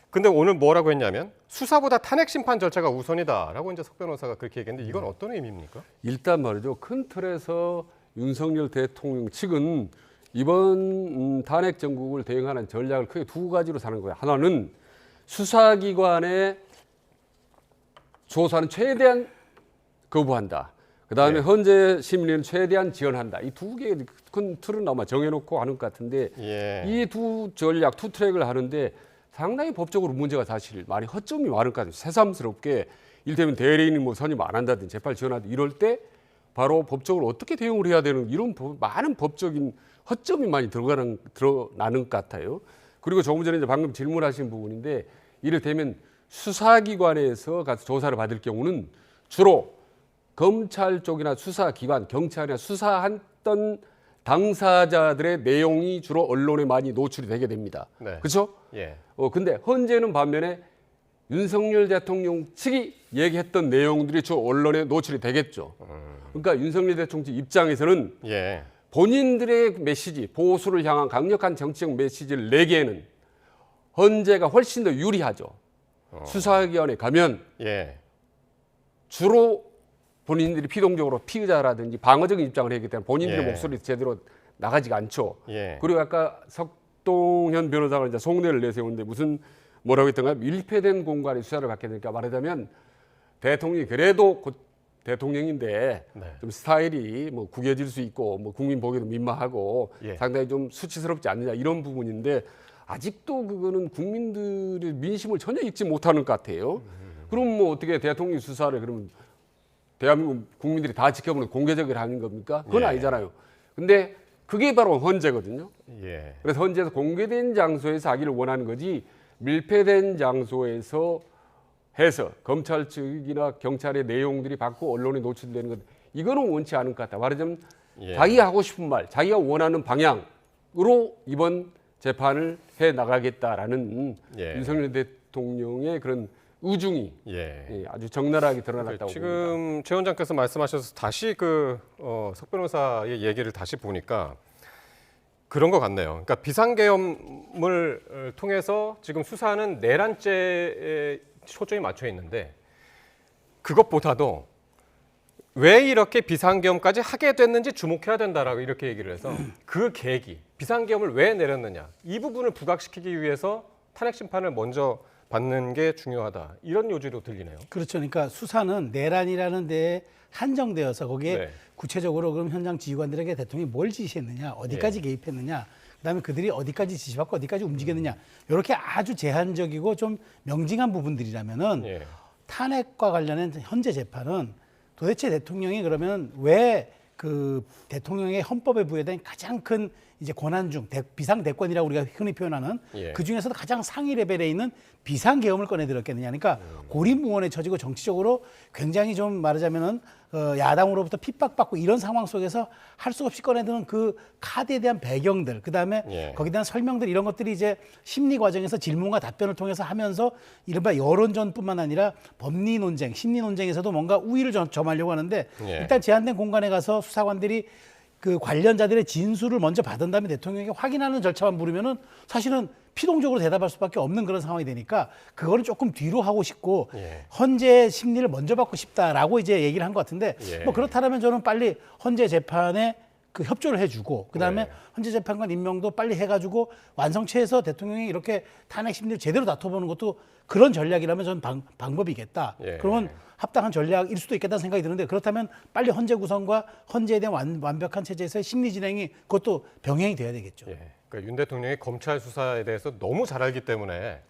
근데 오늘 뭐라고 했냐면 수사보다 탄핵 심판 절차가 우선이다라고 이제 석 변호사가 그렇게 얘기했는데 이건 어떤 의미입니까? 일단 말이죠. 큰 틀에서 윤석열 대통령 측은 이번 탄핵 정국을 대응하는 전략을 크게 두 가지로 사는 거예요. 하나는 수사기관의 조사는 최대한 거부한다. 그다음에 헌재 심리는 최대한 지연한다. 이 두 개의 큰 틀은 아마 정해놓고 하는 것 같은데 이 두 전략, 투 트랙을 하는데 상당히 법적으로 문제가 사실 많이 허점이 많을 것 같아요. 새삼스럽게 일테면 대리인이 뭐 선임 안 한다든지 재판을 지연하든지 이럴 때 바로 법적으로 어떻게 대응을 해야 되는 이런 많은 법적인 허점이 많이 드러나는 것 같아요. 그리고 조금 전에 이제 방금 질문하신 부분인데 이를테면 수사기관에서 가서 조사를 받을 경우는 주로 검찰 쪽이나 수사기관, 경찰이나 수사했던 당사자들의 내용이 주로 언론에 많이 노출이 되게 됩니다. 그렇죠? 근데 헌재는 반면에 윤석열 대통령 측이 얘기했던 내용들이 주 언론에 노출이 되겠죠. 그러니까 윤석열 대통령 측 입장에서는 본인들의 메시지, 보수를 향한 강력한 정치적 메시지를 내기에는 헌재가 훨씬 더 유리하죠. 수사기관에 가면 주로 본인들이 피동적으로 피의자라든지 방어적인 입장을 했기 때문에 본인들의 목소리도 제대로 나가지가 않죠. 그리고 아까 석동현 변호사가 이제 속내를 내세우는데 뭐라고 했던가 밀폐된 공간에 수사를 받게 되니까 말하자면 대통령이 그래도 곧 대통령인데 좀 스타일이 뭐 구겨질 수 있고 뭐 국민 보기에도 민망하고 상당히 좀 수치스럽지 않느냐 이런 부분인데 아직도 그거는 국민들의 민심을 전혀 읽지 못하는 것 같아요. 그럼 뭐 어떻게 대통령 수사를 그러면 대한민국 국민들이 다 지켜보는 공개적으로 하는 겁니까? 그건 아니잖아요. 근데 그게 바로 헌재거든요. 그래서 헌재에서 공개된 장소에서 하기를 원하는 거지 밀폐된 장소에서 해서 검찰 측이나 경찰의 내용들이 받고 언론에 노출되는 것 이거는 원치 않은 것 같다. 말하자면 자기가 하고 싶은 말, 자기가 원하는 방향 이번 재판을 해 나가겠다라는 예. 윤석열 대통령의 그런 우중이 아주 적나라하게 드러났다고 지금 봅니다. 최 원장께서 말씀하셔서 다시 석 변호사의 얘기를 다시 보니까 그런 것 같네요. 그러니까 비상계엄을 통해서 지금 수사는 내란죄에 초점이 맞춰 있는데 그것보다도 왜 이렇게 비상계엄까지 하게 됐는지 주목해야 된다라고 이렇게 얘기를 해서 그 계기, 비상계엄을 왜 내렸느냐 이 부분을 부각시키기 위해서 탄핵 심판을 먼저 받는 게 중요하다. 이런 요지로 들리네요. 그렇죠. 그러니까 수사는 내란이라는 데에 한정되어서 거기에 구체적으로 그럼 현장 지휘관들에게 대통령이 뭘 지시했느냐, 어디까지 개입했느냐, 그다음에 그들이 어디까지 지시받고 어디까지 움직였느냐 이렇게 아주 제한적이고 좀 명징한 부분들이라면은 탄핵과 관련된 현재 재판은 도대체 대통령이 그러면 왜 그 대통령의 헌법에 부여된 가장 큰 이제 권한 중 비상대권이라고 우리가 흔히 표현하는 그 중에서도 가장 상위 레벨에 있는 비상계엄을 꺼내들었겠느냐. 그러니까 고립무원에 처지고 정치적으로 굉장히 좀 말하자면은 야당으로부터 핍박받고 이런 상황 속에서 할 수 없이 꺼내드는 그 카드에 대한 배경들, 그다음에 거기에 대한 설명들 이런 것들이 이제 심리 과정에서 질문과 답변을 통해서 하면서 이른바 여론전뿐만 아니라 법리 논쟁, 심리 논쟁에서도 뭔가 우위를 점하려고 하는데 일단 제한된 공간에 가서 수사관들이 그 관련자들의 진술을 먼저 받은 다음에 대통령에게 확인하는 절차만 부르면은 사실은 피동적으로 대답할 수밖에 없는 그런 상황이 되니까 그거는 조금 뒤로 하고 싶고 헌재 심리를 먼저 받고 싶다라고 이제 얘기를 한 것 같은데 뭐 그렇다면 저는 빨리 헌재 재판에 그 협조를 해주고 그다음에 헌재 재판관 임명도 빨리 해가지고 완성체에서 대통령이 이렇게 탄핵 심리를 제대로 다퉈보는 것도 그런 전략이라면 저는 방법이겠다. 그러면 합당한 전략일 수도 있겠다는 생각이 드는데 그렇다면 빨리 헌재 구성과 헌재에 대한 완벽한 체제에서의 심리 진행이 그것도 병행이 돼야 되겠죠. 그러니까 윤 대통령이 검찰 수사에 대해서 너무 잘 알기 때문에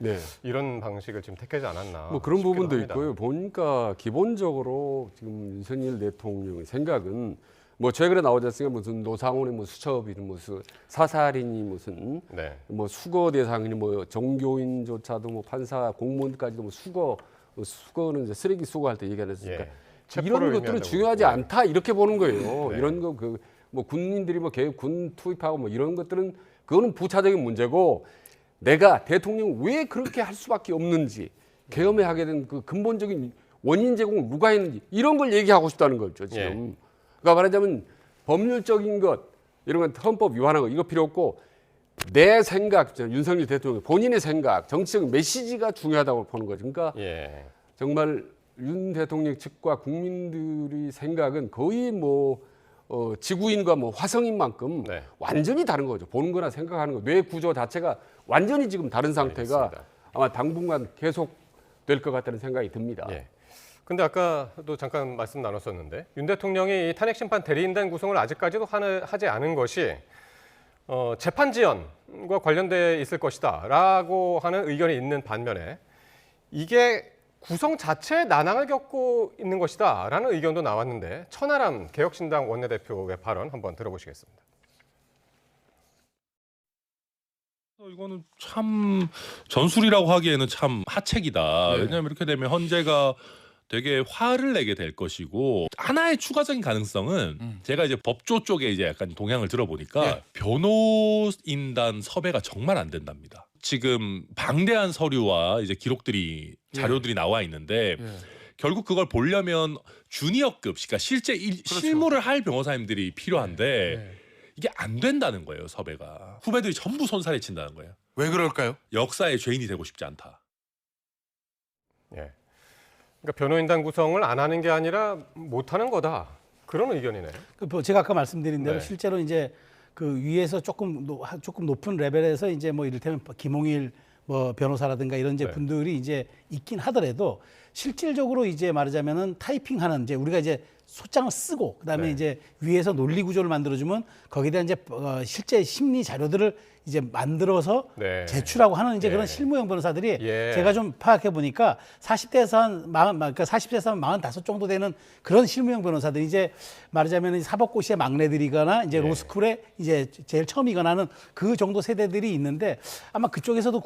이런 방식을 지금 택하지 않았나. 뭐 그런 부분도 합니다. 있고요. 보니까 기본적으로 지금 윤석열 대통령의 생각은 뭐 최근에 나오지 않습니까? 무슨 노상원의 뭐 수첩이 무슨 사살인이 무슨 뭐 수거 대상이니 뭐 종교인조차도 뭐 판사 공무원까지도 뭐 수거는 이제 쓰레기 수거할 때 얘기하셨으니까 이런 것들은 중요하지 않다 이렇게 보는 거예요. 이런 거 뭐 군인들이 뭐 군 투입하고 뭐 이런 것들은 그거는 부차적인 문제고 내가 대통령 왜 그렇게 할 수밖에 없는지 계엄에 하게 된 그 근본적인 원인 제공을 누가 했는지 이런 걸 얘기하고 싶다는 거죠 지금. 그러니까 말하자면 법률적인 것 이런 건 헌법 위반한 거 이거 필요 없고 내 생각 윤석열 대통령 본인의 생각 정치적 메시지가 중요하다고 보는 거죠. 그러니까 정말 윤 대통령 측과 국민들의 생각은 거의 뭐 지구인과 뭐 화성인만큼 완전히 다른 거죠. 보는 거나 생각하는 거 뇌 구조 자체가 완전히 지금 다른 상태가 아마 당분간 계속 될 것 같다는 생각이 듭니다. 근데 아까도 잠깐 말씀 나눴었는데 윤 대통령이 이 탄핵 심판 대리인단 구성을 아직까지도 하지 않은 것이 재판 지연과 관련돼 있을 것이다라고 하는 의견이 있는 반면에 이게 구성 자체에 난항을 겪고 있는 것이다라는 의견도 나왔는데 천하람 개혁신당 원내대표의 발언 한번 들어보시겠습니다. 이거는 참 전술이라고 하기에는 참 하책이다. 왜냐하면 이렇게 되면 헌재가 되게 화를 내게 될 것이고 하나의 추가적인 가능성은 제가 이제 법조 쪽에 이제 약간 동향을 들어보니까 변호인단 섭외가 정말 안 된답니다. 지금 방대한 서류와 이제 기록들이 자료들이 나와 있는데 결국 그걸 보려면 주니어급, 그러니까 실제 실무를 할 변호사님들이 필요한데 이게 안 된다는 거예요, 섭외가. 후배들이 전부 손살에 친다는 거예요. 왜 그럴까요? 역사의 죄인이 되고 싶지 않다. 그러니까 변호인단 구성을 안 하는 게 아니라 못 하는 거다. 그런 의견이네요. 제가 아까 말씀드린 대로 실제로 이제 그 위에서 조금 높은 레벨에서 이제 뭐 이를테면 김홍일 뭐 변호사라든가 이런 이제 분들이 이제 있긴 하더라도 실질적으로 이제 말하자면은 타이핑하는 이제 우리가 이제 소장을 쓰고 그다음에 이제 위에서 논리 구조를 만들어주면 거기에 대한 이제 실제 심리 자료들을 이제 만들어서 제출하고 하는 이제 그런 실무형 변호사들이 제가 좀 파악해 보니까 40대에서 한 45 정도 되는 그런 실무형 변호사들이 이제 말하자면 사법고시의 막내들이거나 이제 로스쿨에 이제 제일 처음이거나 하는 그 정도 세대들이 있는데 아마 그쪽에서도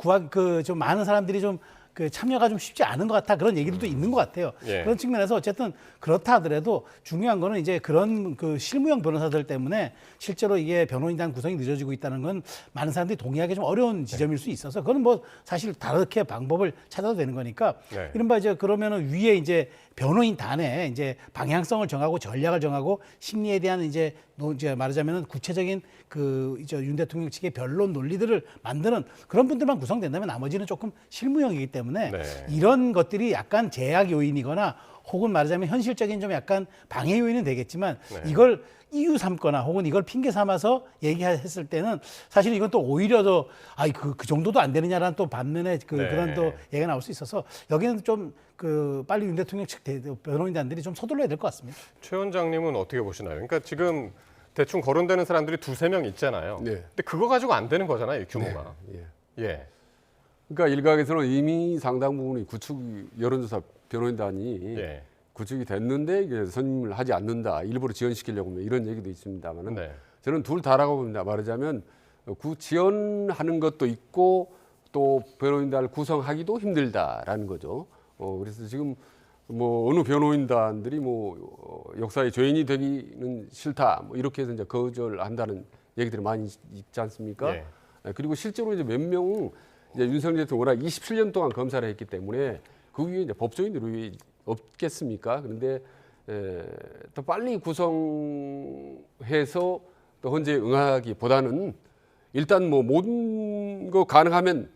좀 많은 사람들이 좀 그 참여가 좀 쉽지 않은 것 같아 그런 얘기들도 있는 것 같아요. 예. 그런 측면에서 어쨌든 그렇다 하더라도 중요한 거는 이제 그런 그 실무형 변호사들 때문에 실제로 이게 변호인단 구성이 늦어지고 있다는 건 많은 사람들이 동의하기 좀 어려운 지점일 수 있어서 그건 뭐 사실 다르게 방법을 찾아도 되는 거니까 네. 이른바 이제 그러면은 위에 이제 변호인단에 이제 방향성을 정하고 전략을 정하고 심리에 대한 이제 말하자면은 구체적인 그 이제 윤 대통령 측의 변론 논리들을 만드는 그런 분들만 구성된다면 나머지는 조금 실무형이기 때문에 네. 이런 것들이 약간 제약 요인이거나 혹은 말하자면 현실적인 좀 약간 방해 요인은 되겠지만 네. 이걸 이유 삼거나 혹은 이걸 핑계 삼아서 얘기했을 때는 사실 이건 또 오히려 더 그 정도도 안 되느냐라는 또 반면에 네. 그런 또 얘기가 나올 수 있어서 여기는 좀 그 빨리 윤 대통령 측 변호인단들이 좀 서둘러야 될 것 같습니다. 최 원장님은 어떻게 보시나요? 그러니까 지금 대충 거론되는 사람들이 2-3명 있잖아요. 네. 근데 그거 가지고 안 되는 거잖아요, 이 규모가. 예. 예. 그러니까 일각에서는 이미 상당 부분이 구축 여론조사 변호인단이 예. 구축이 됐는데 이게 선임을 하지 않는다. 일부러 지연시키려고 하면 이런 얘기도 있습니다만은 네. 저는 둘 다라고 봅니다. 말하자면 지연하는 것도 있고 또 변호인단을 구성하기도 힘들다라는 거죠. 그래서 지금 뭐 어느 변호인단들이 뭐 역사의 죄인이 되기는 싫다. 뭐 이렇게 해서 이제 거절한다는 얘기들이 많이 있지 않습니까? 예. 그리고 실제로 이제 몇 명은 이제 윤석열 대통령 워낙 27년 동안 검사를 했기 때문에 그 위에 이제 법조인들이 없겠습니까? 그런데 더 빨리 구성해서 또 헌재에 응하기보다는 일단 뭐 모든 거 가능하면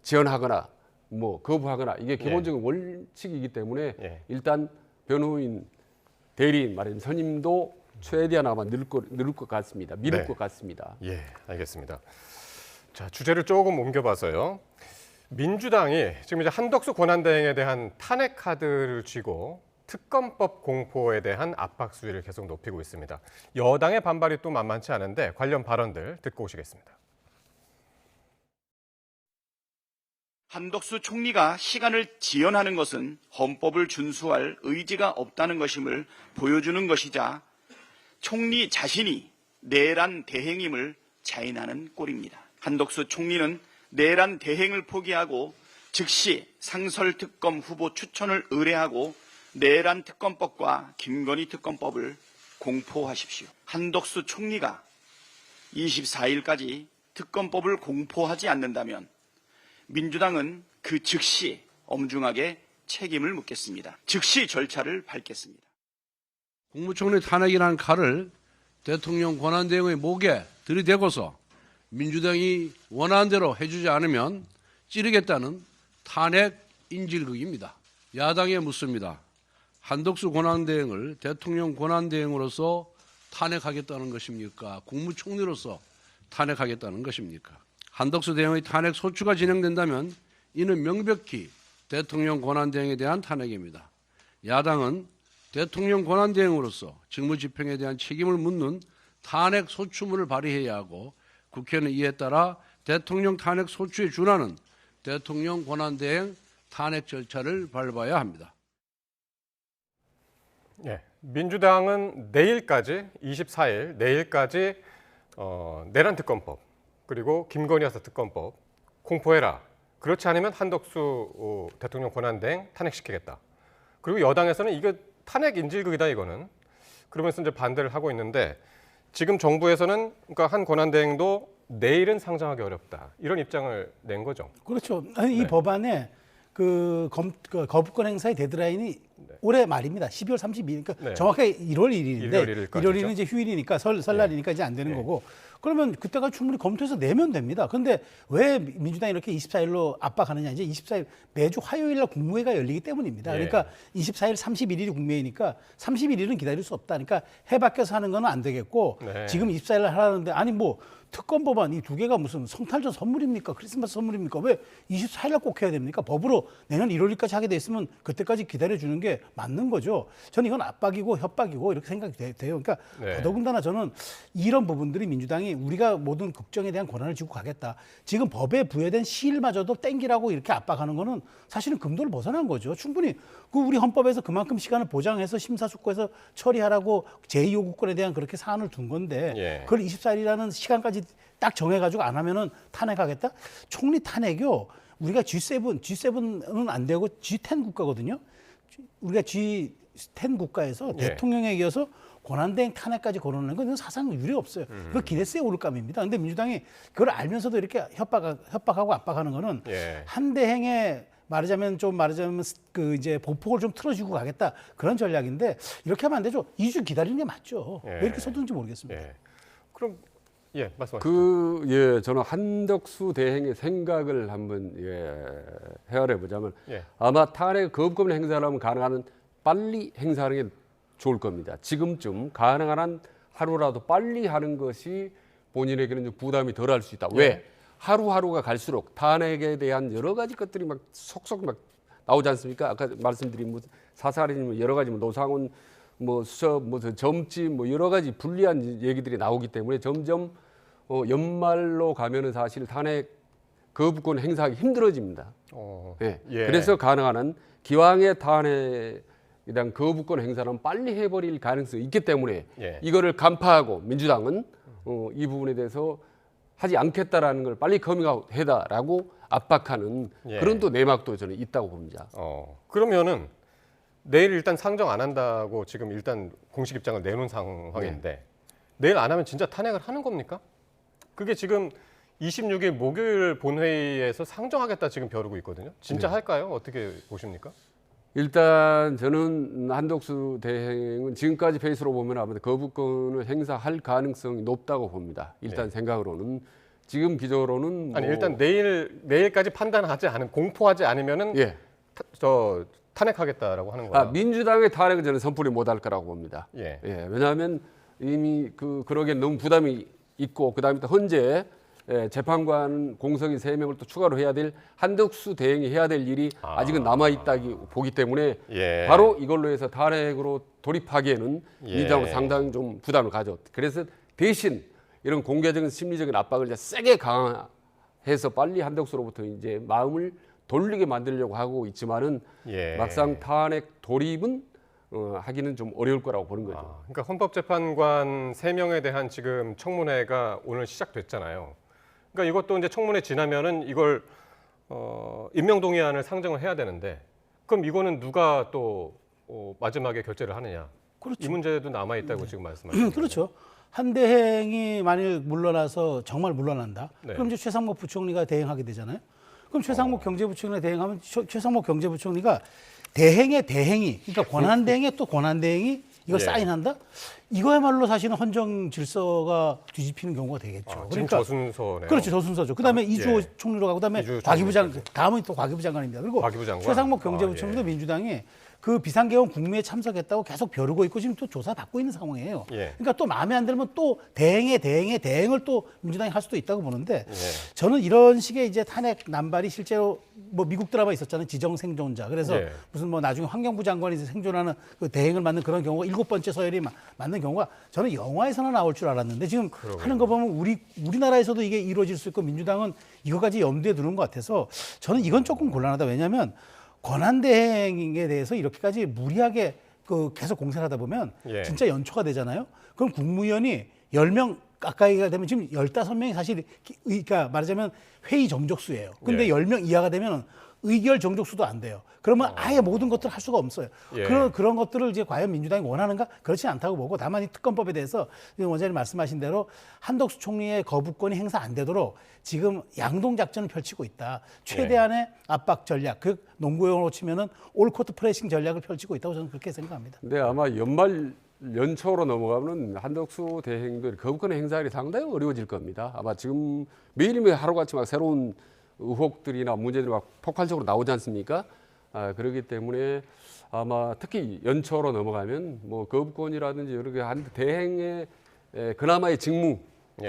지연하거나 뭐 거부하거나 이게 기본적인 원칙이기 때문에 일단 변호인 대리인 말하자면 선임도 최대한 아마 미룰 것 같습니다. 미룰 것 같습니다. 예, 알겠습니다. 자, 주제를 조금 옮겨봐서요. 민주당이 지금 이제 한덕수 권한대행에 대한 탄핵 카드를 쥐고 특검법 공포에 대한 압박 수위를 계속 높이고 있습니다. 여당의 반발이 또 만만치 않은데 관련 발언들 듣고 오시겠습니다. 한덕수 총리가 시간을 지연하는 것은 헌법을 준수할 의지가 없다는 것임을 보여주는 것이자 총리 자신이 내란 대행임을 자인하는 꼴입니다. 한덕수 총리는 내란 대행을 포기하고 즉시 상설특검 후보 추천을 의뢰하고 내란 특검법과 김건희 특검법을 공포하십시오. 한덕수 총리가 24일까지 특검법을 공포하지 않는다면 민주당은 그 즉시 엄중하게 책임을 묻겠습니다. 즉시 절차를 밟겠습니다. 국무총리 탄핵이라는 칼을 대통령 권한대행의 목에 들이대고서 민주당이 원하는 대로 해주지 않으면 찌르겠다는 탄핵 인질극입니다. 야당에 묻습니다. 한덕수 권한대행을 대통령 권한대행으로서 탄핵하겠다는 것입니까? 국무총리로서 탄핵하겠다는 것입니까? 한덕수 대행의 탄핵 소추가 진행된다면 이는 명백히 대통령 권한대행에 대한 탄핵입니다. 야당은 대통령 권한대행으로서 직무집행에 대한 책임을 묻는 탄핵 소추문을 발의해야 하고 국회는 이에 따라 대통령 탄핵 소추에 준하는 대통령 권한대행 탄핵 절차를 밟아야 합니다. 예, 민주당은 내일까지 24일 내일까지 내란 특검법 그리고 김건희 여사 특검법 공포해라. 그렇지 않으면 한덕수 대통령 권한대행 탄핵시키겠다. 그리고 여당에서는 이거 탄핵 인질극이다 이거는. 그러면서 이제 반대를 하고 있는데 지금 정부에서는 그러니까 한 권한대행도 내일은 상정하기 어렵다. 이런 입장을 낸 거죠. 그렇죠. 아니, 이 법안에 그 거부권 행사의 데드라인이 올해 말입니다. 12월 32일. 그러니까 정확하게 1월 1일인데 1월 1일은 이제 휴일이니까 설날이니까 이제 안 되는 거고. 그러면 그때가 충분히 검토해서 내면 됩니다. 그런데 왜 민주당이 이렇게 24일로 압박하느냐. 이제 24일 매주 화요일 날 국무회가 열리기 때문입니다. 그러니까 24일, 31일이 국무회의니까 31일은 기다릴 수 없다. 그러니까 해 밖에서 하는 건 안 되겠고 지금 24일 날 하라는데 아니 뭐 특검 법안 이 두 개가 무슨 성탄절 선물입니까? 크리스마스 선물입니까? 왜 24일 날 꼭 해야 됩니까? 법으로 내년 1월까지 하게 돼 있으면 그때까지 기다려주는 게 맞는 거죠. 저는 이건 압박이고 협박이고 이렇게 생각이 돼요. 그러니까 더더군다나 저는 이런 부분들이 민주당이 우리가 모든 국정에 대한 권한을 쥐고 가겠다. 지금 법에 부여된 시일마저도 땡기라고 이렇게 압박하는 거는 사실은 금도를 벗어난 거죠. 충분히 그 우리 헌법에서 그만큼 시간을 보장해서 심사숙고해서 처리하라고 제2요구권에 대한 그렇게 사안을 둔 건데 그걸 24일이라는 시간까지 딱 정해가지고 안 하면은 탄핵하겠다? 총리 탄핵이요. 우리가 G7은 안 되고 G10 국가거든요. 우리가 G10 국가에서 대통령에 이어서 권한대행 탄핵까지 거론하는 건 사상 유례 없어요. 그거 기네스에 오를 감입니다. 근데 민주당이 그걸 알면서도 이렇게 협박하고 압박하는 거는 한 대행에 말하자면 그 이제 보폭을 좀 틀어주고 가겠다 그런 전략인데 이렇게 하면 안 되죠. 2주 기다리는 게 맞죠. 왜 이렇게 서두른지 모르겠습니다. 그럼 말씀하시죠. 저는 한덕수 대행의 생각을 한번 헤아려 보자면 아마 탄핵 거부권 행사를 하면 가능한 빨리 행사하는 게 좋을 겁니다. 지금쯤 가능한 한 하루라도 빨리 하는 것이 본인에게는 좀 부담이 덜할 수 있다. 왜? 하루하루가 갈수록 탄핵에 대한 여러 가지 것들이 막 속속 막 나오지 않습니까? 아까 말씀드린 뭐 사살인 여러 가지 노상훈 수첩 점집 여러 가지 불리한 얘기들이 나오기 때문에 점점 연말로 가면은 사실 탄핵 거부권 행사하기 힘들어집니다. 그래서 가능한 한 기왕의 탄핵에 대한 거부권 행사는 빨리 해버릴 가능성이 있기 때문에 이거를 간파하고 민주당은 이 부분에 대해서 하지 않겠다라는 걸 빨리 커밍아웃 해다라고 압박하는 그런 또 내막도 저는 있다고 봅니다. 그러면은 내일 일단 상정 안 한다고 지금 일단 공식 입장을 내놓은 상황인데 내일 안 하면 진짜 탄핵을 하는 겁니까? 그게 지금 26일 목요일 본회의에서 상정하겠다 지금 벼르고 있거든요. 진짜 할까요? 어떻게 보십니까? 일단 저는 한덕수 대행은 지금까지 페이스로 보면 아무래도 거부권을 행사할 가능성이 높다고 봅니다. 일단 생각으로는 지금 기조로는 아니 일단 내일까지 판단하지 않은 공포하지 않으면은 탄핵하겠다라고 하는 거예요. 민주당의 탄핵은 저는 선풀이 못할 거라고 봅니다. 왜냐하면 이미 그러기엔 너무 부담이 있고 그다음에 또 현재 재판관 공석인 3명을 또 추가로 해야 될 한덕수 대행이 해야 될 일이 아직은 남아있다고 보기 때문에 바로 이걸로 해서 탄핵으로 돌입하기에는 민주당은 상당히 좀 부담을 가져. 그래서 대신 이런 공개적인 심리적인 압박을 이제 세게 강화해서 빨리 한덕수로부터 이제 마음을 돌리게 만들려고 하고 있지만은 막상 탄핵 돌입은 하기는 좀 어려울 거라고 보는 거죠. 그러니까 헌법재판관 3명에 대한 지금 청문회가 오늘 시작됐잖아요. 그러니까 이것도 이제 청문회 지나면은 이걸 임명동의안을 상정을 해야 되는데 그럼 이거는 누가 또 마지막에 결재를 하느냐? 그렇죠. 이 문제도 남아 있다고 지금 말씀하시는 그렇죠. 한 대행이 만일 물러나서 정말 물러난다. 그럼 이제 최상목 부총리가 대행하게 되잖아요. 그럼 최상목 경제부총리가 대행하면 최상목 경제부총리가 대행의 대행이 그러니까 권한대행의 또 권한대행이 이걸 사인한다? 이거야말로 사실은 헌정 질서가 뒤집히는 경우가 되겠죠. 지금 저순서네요. 그렇죠. 저순서죠. 그다음에 이주호 총리로 가고 그다음에 과기부 장관, 다음은 또 과기부 장관입니다. 그리고 최상목 경제부총리도 민주당이 그 비상계엄 국무회에 참석했다고 계속 벼르고 있고 지금 또 조사받고 있는 상황이에요. 그러니까 또 마음에 안 들면 또 대행의 대행을 또 민주당이 할 수도 있다고 보는데 저는 이런 식의 이제 탄핵 남발이 실제로 뭐 미국 드라마 있었잖아요. 지정 생존자. 그래서 무슨 뭐 나중에 환경부 장관이 생존하는 그 대행을 맡는 그런 경우가 7번째 서열이 맞는 경우가 저는 영화에서나 나올 줄 알았는데 지금 하는 거 보면 우리나라에서도 이게 이루어질 수 있고 민주당은 이거까지 염두에 두는 것 같아서 저는 이건 조금 곤란하다. 왜냐하면 권한대행에 대해서 이렇게까지 무리하게 계속 공세를 하다 보면 진짜 연초가 되잖아요. 그럼 국무위원이 10명 가까이가 되면 지금 15명이 사실 그러니까 말하자면 회의 정족수예요. 근데 10명 이하가 되면 의결 정족수도 안 돼요. 그러면 아예 모든 것들을 할 수가 없어요. 그런 것들을 이제 과연 민주당이 원하는가? 그렇지 않다고 보고 다만 이 특검법에 대해서 원장님 말씀하신 대로 한덕수 총리의 거부권이 행사 안 되도록 지금 양동 작전을 펼치고 있다. 최대한의 압박 전략, 그 농구용어로 치면은 올코트 프레싱 전략을 펼치고 있다고 저는 그렇게 생각합니다. 근데 아마 연초로 넘어가면 한덕수 대행도 거부권 행사하기 상당히 어려워질 겁니다. 아마 지금 매일매일 하루같이 막 새로운 의혹들이나 문제들이 막 폭발적으로 나오지 않습니까? 그렇기 때문에 아마 특히 연초로 넘어가면 뭐 거부권이라든지 여러 개 한 대행의 그나마의 직무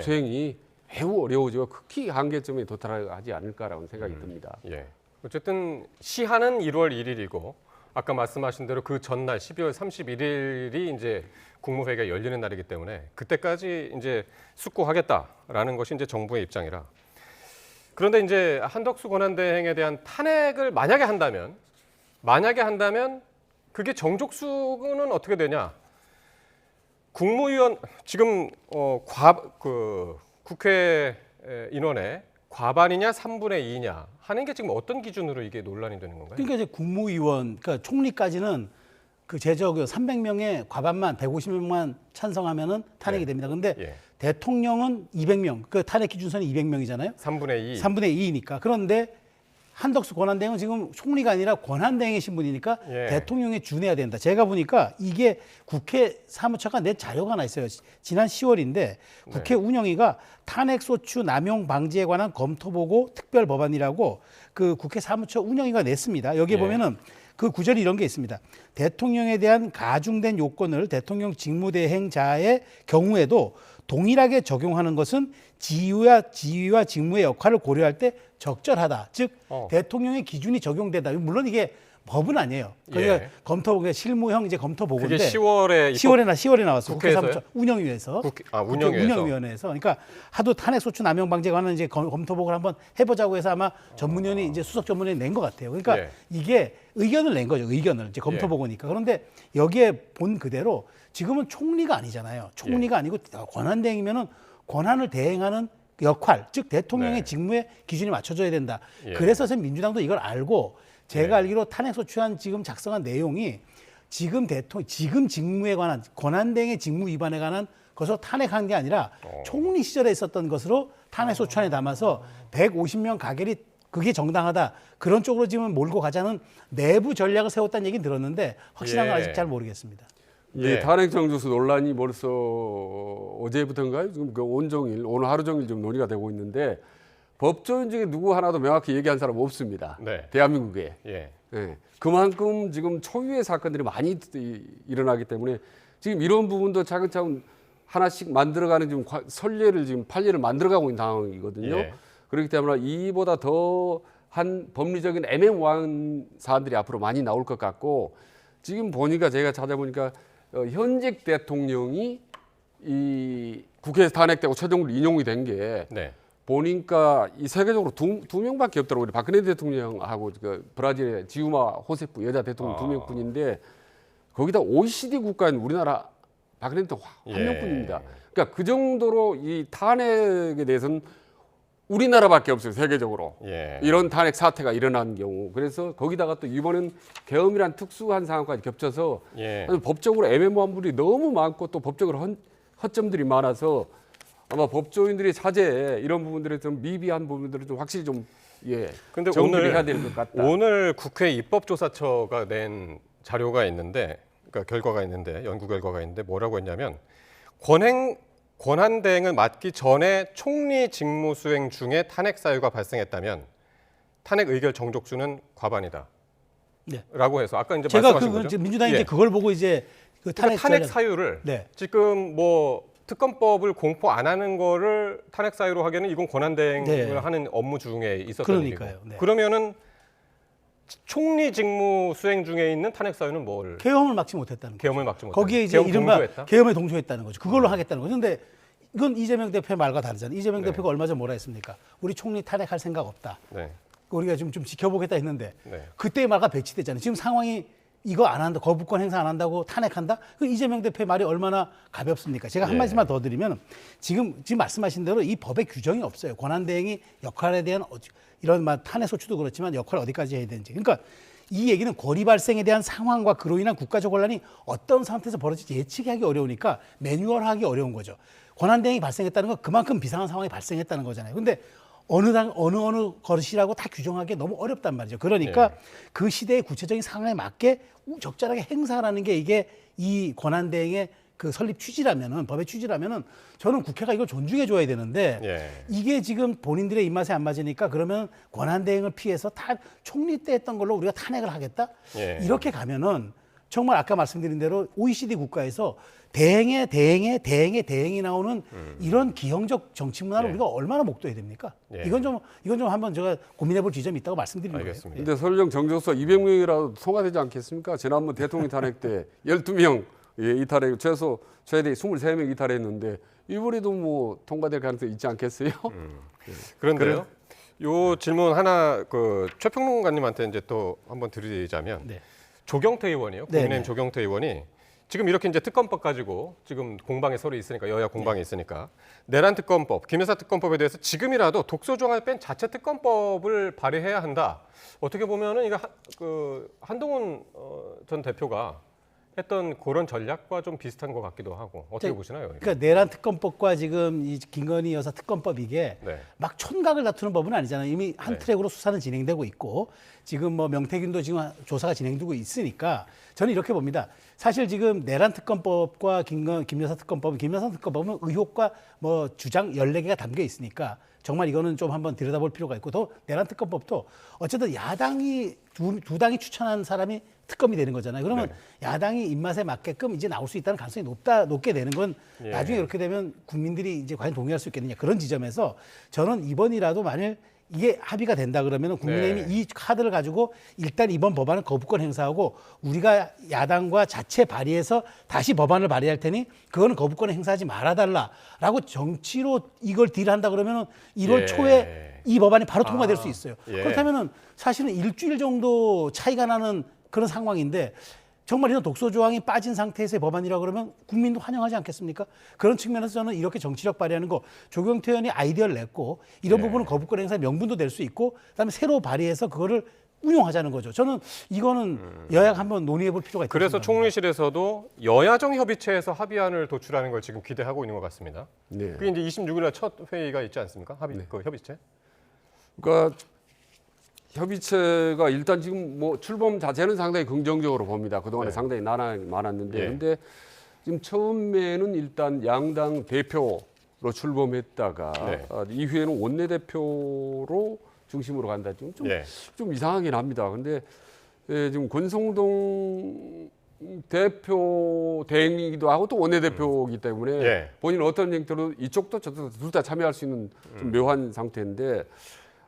수행이 매우 어려워지고 극히 한계점에 도달하지 않을까라는 생각이 듭니다. 어쨌든 시한은 1월 1일이고 아까 말씀하신 대로 그 전날 12월 31일이 이제 국무회의가 열리는 날이기 때문에 그때까지 이제 숙고하겠다라는 것이 이제 정부의 입장이라. 그런데 이제 한덕수 권한대행에 대한 탄핵을 만약에 한다면 그게 정족수는 어떻게 되냐? 국무위원 지금 국회 인원의 과반이냐 3분의 2냐 하는 게 지금 어떤 기준으로 이게 논란이 되는 건가요? 그러니까 이제 국무위원, 그러니까 총리까지는 그 제적 300명의 과반만 150명만 찬성하면은 탄핵이 됩니다. 근데 대통령은 200명, 그 탄핵 기준선이 200명이잖아요. 3분의 2. 3분의 2니까. 그런데 한덕수 권한대행은 지금 총리가 아니라 권한대행의 신분이니까 대통령에 준해야 된다. 제가 보니까 이게 국회 사무처가 낸 자료가 하나 있어요. 지난 10월인데 국회 운영위가 탄핵소추 남용 방지에 관한 검토보고 특별법안이라고 그 국회 사무처 운영위가 냈습니다. 여기에 보면은 그 구절이 이런 게 있습니다. 대통령에 대한 가중된 요건을 대통령 직무대행자의 경우에도 동일하게 적용하는 것은 지위와 직무의 역할을 고려할 때 적절하다. 즉 대통령의 기준이 적용되다. 물론 이게 법은 아니에요. 그러니까 검토 실무형 이제 검토 보고인데 그게 10월에 나왔어요. 국회 사무처 운영위에서. 운영위원회에서. 그러니까 하도 탄핵 소추 남용 방지에 관한 이제 검토 보고를 한번 해보자고 해서 아마 전문위원이 이제 수석 전문위원이 낸 것 같아요. 그러니까 이게 의견을 낸 거죠. 의견을 이제 검토 보고니까. 그런데 여기에 본 그대로 지금은 총리가 아니잖아요. 총리가 아니고 권한대행이면은 권한을 대행하는 역할, 즉 대통령의 직무에 기준이 맞춰져야 된다. 그래서 민주당도 이걸 알고 제가 알기로 탄핵소추안 지금 작성한 내용이 지금 직무에 관한 권한대행의 직무 위반에 관한 것으로 탄핵한 게 아니라 총리 시절에 있었던 것으로 탄핵소추안에 담아서 150명 가결이 그게 정당하다. 그런 쪽으로 지금 몰고 가자는 내부 전략을 세웠다는 얘기는 들었는데 확실한 건 아직 잘 모르겠습니다. 탄핵 정주수 논란이 벌써 어제부터인가요? 지금 그 온종일, 오늘 하루 종일 좀 논의가 되고 있는데 법조인 중에 누구 하나도 명확히 얘기한 사람 없습니다. 대한민국에. 그만큼 지금 초유의 사건들이 많이 일어나기 때문에 지금 이런 부분도 차근차근 하나씩 만들어가는 지금 선례를 지금 판례를 만들어가고 있는 상황이거든요. 그렇기 때문에 이보다 더한 법리적인 애매모호한 사안들이 앞으로 많이 나올 것 같고 지금 보니까 제가 찾아보니까 현직 대통령이 이 국회에서 탄핵되고 최종으로 인용이 된 게 보니까 이 세계적으로 두 명밖에 없더라고요. 우리 박근혜 대통령하고 그 브라질의 지우마 호세프 여자 대통령 2명뿐인데 거기다 OECD 국가인 우리나라 박근혜 대통령 한 명뿐입니다. 그러니까 그 정도로 이 탄핵에 대해서는 우리나라밖에 없어요. 세계적으로. 이런 탄핵 사태가 일어난 경우. 그래서 거기다가 또 이번엔 계엄이란 특수한 상황까지 겹쳐서 법적으로 애매모호한 부분이 너무 많고 또 법적으로 허점들이 많아서 아마 법조인들이 사죄에 이런 부분들에 좀 미비한 부분들을 좀 확실히 좀 근데 정리를 해야 될 것 같다. 오늘 국회 입법조사처가 낸 자료가 있는데, 그러니까 결과가 있는데, 연구 결과가 있는데 뭐라고 했냐면 권한대행을 맡기 전에 총리 직무 수행 중에 탄핵 사유가 발생했다면 탄핵 의결 정족수는 과반이다. 라고 해서 아까 이제 말씀하신 거죠. 민주당이 이제 그걸 보고 이제 그 탄핵 사유를 지금 뭐 특검법을 공포 안 하는 거를 탄핵 사유로 하기에는 이건 권한대행을 하는 업무 중에 있었던 일이고. 그러면은 총리 직무 수행 중에 있는 탄핵 사유는 뭘? 계엄을 막지 못했다는 거죠. 계엄을 막지 못했다. 거기에 이제 이른바 계엄에 동조했다는 거죠. 그걸로 하겠다는 거죠. 근데 이건 이재명 대표의 말과 다르잖아요. 이재명 대표가 얼마 전 뭐라 했습니까? 우리 총리 탄핵할 생각 없다. 우리가 좀 지켜보겠다 했는데 그때의 말과 배치됐잖아요. 지금 상황이 이거 안 한다, 거부권 행사 안 한다고 탄핵한다? 그 이재명 대표의 말이 얼마나 가볍습니까? 제가 한 말씀만 더 드리면 지금 말씀하신 대로 이 법에 규정이 없어요. 권한대행이 역할에 대한 이런 탄핵 소추도 그렇지만 역할을 어디까지 해야 되는지. 그러니까 이 얘기는 권리 발생에 대한 상황과 그로 인한 국가적 혼란이 어떤 상태에서 벌어질지 예측하기 어려우니까 매뉴얼화하기 어려운 거죠. 권한대행이 발생했다는 건 그만큼 비상한 상황이 발생했다는 거잖아요. 근데 어느 것이라고 다 규정하기 너무 어렵단 말이죠. 그러니까 그 시대의 구체적인 상황에 맞게 적절하게 행사하라는 게 이게 이 권한대행의 그 설립 취지라면은, 법의 취지라면은 저는 국회가 이걸 존중해 줘야 되는데 이게 지금 본인들의 입맛에 안 맞으니까 그러면 권한대행을 피해서 다 총리 때 했던 걸로 우리가 탄핵을 하겠다? 이렇게 가면은 정말 아까 말씀드린 대로 OECD 국가에서 대행이 나오는 이런 기형적 정치 문화를 우리가 얼마나 목도해야 됩니까? 이건 좀 한번 제가 고민해 볼 지점이 있다고 말씀드리는 거예요. 근데 설령 정족수 200명이라도 통과되지 않겠습니까? 지난번 대통령 탄핵 때 12명 이탈해 최대 23명 이탈했는데 이번에도 뭐 통과될 가능성이 있지 않겠어요? 그런데요. 요 질문 하나 최평론가님한테 이제 또 한번 드리자면 조경태 의원이요. 국민의힘 조경태 의원이 지금 이렇게 이제 특검법 가지고 지금 공방에 서로 있으니까 여야 공방에 있으니까 내란 특검법, 김여사 특검법에 대해서 지금이라도 독소 조항을 뺀 자체 특검법을 발의해야 한다. 어떻게 보면은 이거 한동훈 전 대표가 했던 그런 전략과 좀 비슷한 것 같기도 하고 어떻게 보시나요? 그러니까 내란 특검법과 지금 이 김건희 여사 특검법 이게 네. 막 촌각을 다투는 법은 아니잖아요. 이미 한 네. 트랙으로 수사는 진행되고 있고 지금 뭐 명태균도 지금 조사가 진행되고 있으니까 저는 이렇게 봅니다. 사실 지금 내란 특검법과 김여사 특검법은 의혹과 뭐 주장 14개가 담겨 있으니까 정말 이거는 좀 한번 들여다볼 필요가 있고 또 내란 특검법도 어쨌든 야당이 두 당이 추천한 사람이 특검이 되는 거잖아요. 그러면 야당이 입맛에 맞게끔 이제 나올 수 있다는 가능성이 높게 되는 건 나중에 이렇게 되면 국민들이 이제 과연 동의할 수 있겠느냐 그런 지점에서 저는 이번이라도 만일 이게 합의가 된다 그러면 국민의힘이 이 카드를 가지고 일단 이번 법안은 거부권 행사하고 우리가 야당과 자체 발의해서 다시 법안을 발의할 테니 그거는 거부권을 행사하지 말아달라라고 정치로 이걸 딜한다 그러면 1월 초에 이 법안이 바로 통과될 수 있어요. 그렇다면 사실은 일주일 정도 차이가 나는 그런 상황인데 정말 이런 독소 조항이 빠진 상태에서의 법안이라고 그러면 국민도 환영하지 않겠습니까? 그런 측면에서 저는 이렇게 정치력 발휘하는 거 조경태 의원이 아이디어를 냈고 이런 부분은 거부권 행사 명분도 될 수 있고 그다음에 새로 발의해서 그거를 운용하자는 거죠. 저는 이거는 여야가 한번 논의해 볼 필요가 있다고 그래서 생각합니다. 총리실에서도 여야정 협의체에서 합의안을 도출하는 걸 지금 기대하고 있는 것 같습니다. 네. 그게 이제 26일 날 첫 회의가 있지 않습니까? 그 협의체? 그러니까 협의체가 일단 지금 뭐 출범 자체는 상당히 긍정적으로 봅니다. 그동안에 상당히 난항이 많았는데 근데 지금 처음에는 일단 양당 대표로 출범했다가 이후에는 원내대표로 중심으로 간다. 좀 이상하긴 합니다. 근데 지금 권성동 대표 대행이기도 하고 또 원내대표이기 때문에 본인 어떤 행태로 이쪽도 저쪽도 둘 다 참여할 수 있는 좀 묘한 상태인데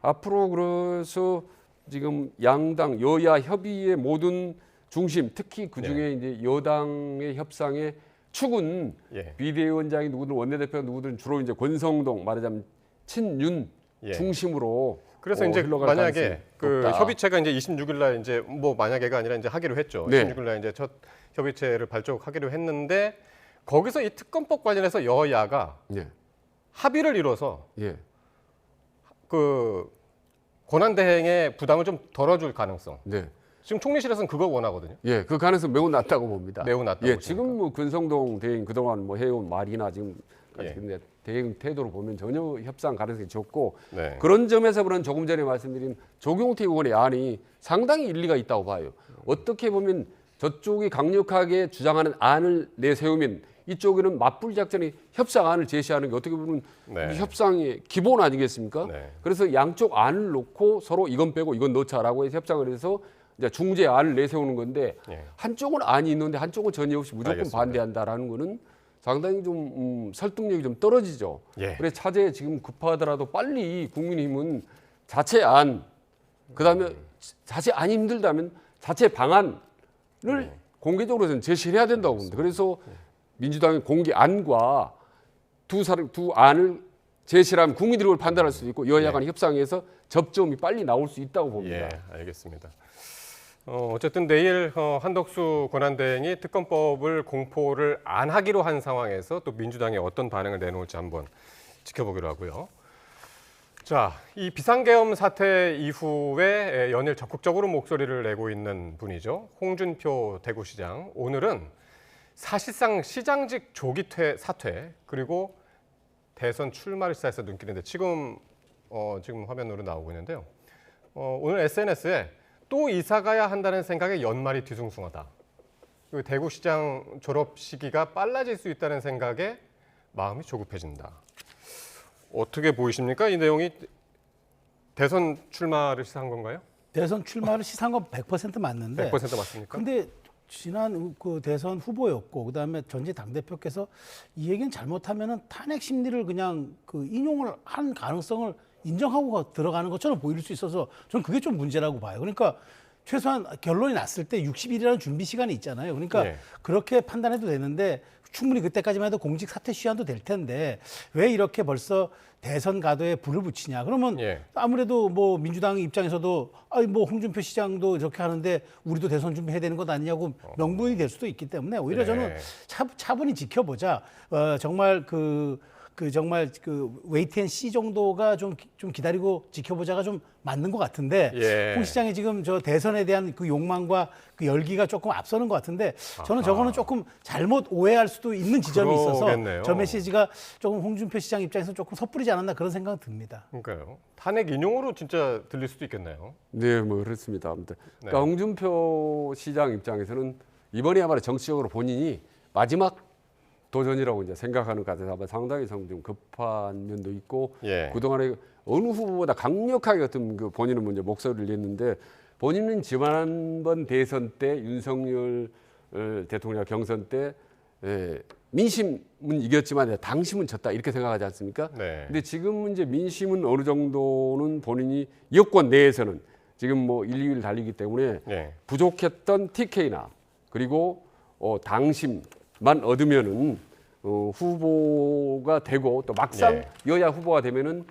앞으로 그래서 지금 양당 여야 협의의 모든 중심, 특히 그 중에 이제 여당의 협상의 축은 비대위원장이 누구든 원내대표가 누구든 주로 이제 권성동 말하자면 친윤 중심으로 그래서 이제 만약에 그 높다. 협의체가 이제 26일 날 이제 뭐 만약에가 아니라 이제 하기로 했죠. 26일 날 이제 첫 협의체를 발족하기로 했는데 거기서 이 특검법 관련해서 여야가 합의를 이뤄서 그 권한대행의 부담을 좀 덜어줄 가능성. 지금 총리실에서는 그거 원하거든요. 그 가능성 매우 낮다고 봅니다. 매우 낮다고 지금 뭐 권성동 대행 그동안 뭐 해온 말이나 지금 근데 대행 태도로 보면 전혀 협상 가능성이 적고 그런 점에서 보면 조금 전에 말씀드린 조경태 의원의 안이 상당히 일리가 있다고 봐요. 어떻게 보면 저쪽이 강력하게 주장하는 안을 내세우면 이쪽에는 맞불 작전이 협상안을 제시하는 게 어떻게 보면 협상의 기본 아니겠습니까? 그래서 양쪽 안을 놓고 서로 이건 빼고 이건 넣자라고 해서 협상을 해서 이제 중재안을 내세우는 건데 한쪽은 안이 있는데 한쪽은 전혀 없이 무조건 반대한다라는 거는 상당히 좀 설득력이 좀 떨어지죠. 그래서 차제에 지금 급하더라도 빨리 국민의힘은 자체 안, 그다음에 자체 안이 힘들다면 자체 방안을 공개적으로 저는 제시를 해야 된다고 봅니다. 그래서 민주당의 공개 안과 두 안을 제시하면 국민들이 그걸 판단할 수도 있고 여야 간 협상에서 접점이 빨리 나올 수 있다고 봅니다. 알겠습니다. 어쨌든 내일 한덕수 권한대행이 특검법을 공포를 안 하기로 한 상황에서 또 민주당이 어떤 반응을 내놓을지 한번 지켜보기로 하고요. 자, 이 비상계엄 사태 이후에 연일 적극적으로 목소리를 내고 있는 분이죠. 홍준표 대구시장. 오늘은 사실상 시장직 조기 사퇴 그리고 대선 출마를 시사해서 눈길인데 지금 화면으로 나오고 있는데요. 오늘 SNS에 또 이사 가야 한다는 생각에 연말이 뒤숭숭하다. 그리고 대구시장 졸업 시기가 빨라질 수 있다는 생각에 마음이 조급해진다. 어떻게 보이십니까? 이 내용이 대선 출마를 시사한 건가요? 대선 출마를 시사한 건 100% 맞는데 100% 맞습니까? 근데 지난 그 대선 후보였고 그다음에 전직 당대표께서 이 얘기는 잘못하면은 탄핵 심리를 그냥 그 인용을 한 가능성을 인정하고 들어가는 것처럼 보일 수 있어서 저는 그게 좀 문제라고 봐요. 그러니까 최소한 결론이 났을 때 60일이라는 준비 시간이 있잖아요. 그러니까 네. 그렇게 판단해도 되는데 충분히 그때까지만 해도 공직 사퇴 시한도 될 텐데 왜 이렇게 벌써 대선 가도에 불을 붙이냐. 그러면 아무래도 뭐 민주당 입장에서도 뭐 홍준표 시장도 이렇게 하는데 우리도 대선 준비해야 되는 것 아니냐고 명분이 될 수도 있기 때문에 오히려 저는 차분히 지켜보자. 정말 정말 웨이트 앤 씨 정도가 좀 기다리고 지켜보자가 좀 맞는 것 같은데 홍 시장이 지금 저 대선에 대한 그 욕망과 그 열기가 조금 앞서는 것 같은데 저는 저거는 조금 잘못 오해할 수도 있는 지점이 그러겠네요. 있어서 저 메시지가 조금 홍준표 시장 입장에서 조금 섣부르지 않았나 그런 생각은 듭니다. 그러니까요. 탄핵 인용으로 진짜 들릴 수도 있겠네요. 네, 뭐 그렇습니다. 아무튼 그러니까 홍준표 시장 입장에서는 이번에야말로 정치적으로 본인이 마지막 도전이라고 이제 생각하는 것 같아서 아마 상당히 좀 급한 면도 있고 그동안에 어느 후보보다 강력하게 어떤 그 본인은 먼저 목소리를 냈는데 본인은 지난번 대선 때 윤석열 대통령 경선 때 민심은 이겼지만 당심은 졌다 이렇게 생각하지 않습니까? 근데 지금은 이제 민심은 어느 정도는 본인이 여권 내에서는 지금 뭐 1, 2위를 달리기 때문에 부족했던 TK나 그리고 당심만 얻으면은 후보가 되고 또 막상 여야 후보가 되면은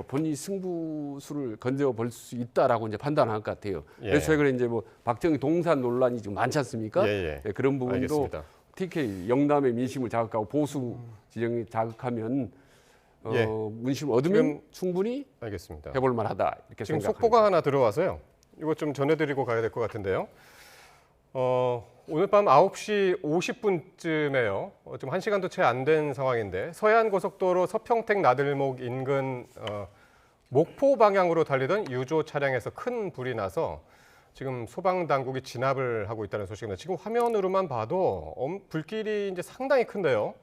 본인이 승부수를 건져 볼 수 있다라고 이제 판단할 것 같아요. 그래서 최근에 이제 뭐 박정희 동산 논란이 좀 많지 않습니까? 그런 부분도 알겠습니다. TK 영남의 민심을 자극하고 보수 지정이 자극하면 민심을 얻으면 충분히 알겠습니다. 해볼 만하다 이렇게 지금 생각합니다. 속보가 하나 들어와서요. 이거 좀 전해드리고 가야 될 것 같은데요. 오늘 밤 9시 50분쯤에요. 좀 1시간도 채 안 된 상황인데 서해안고속도로 서평택 나들목 인근 목포 방향으로 달리던 유조 차량에서 큰 불이 나서 지금 소방당국이 진압을 하고 있다는 소식입니다. 지금 화면으로만 봐도 불길이 이제 상당히 큰데요.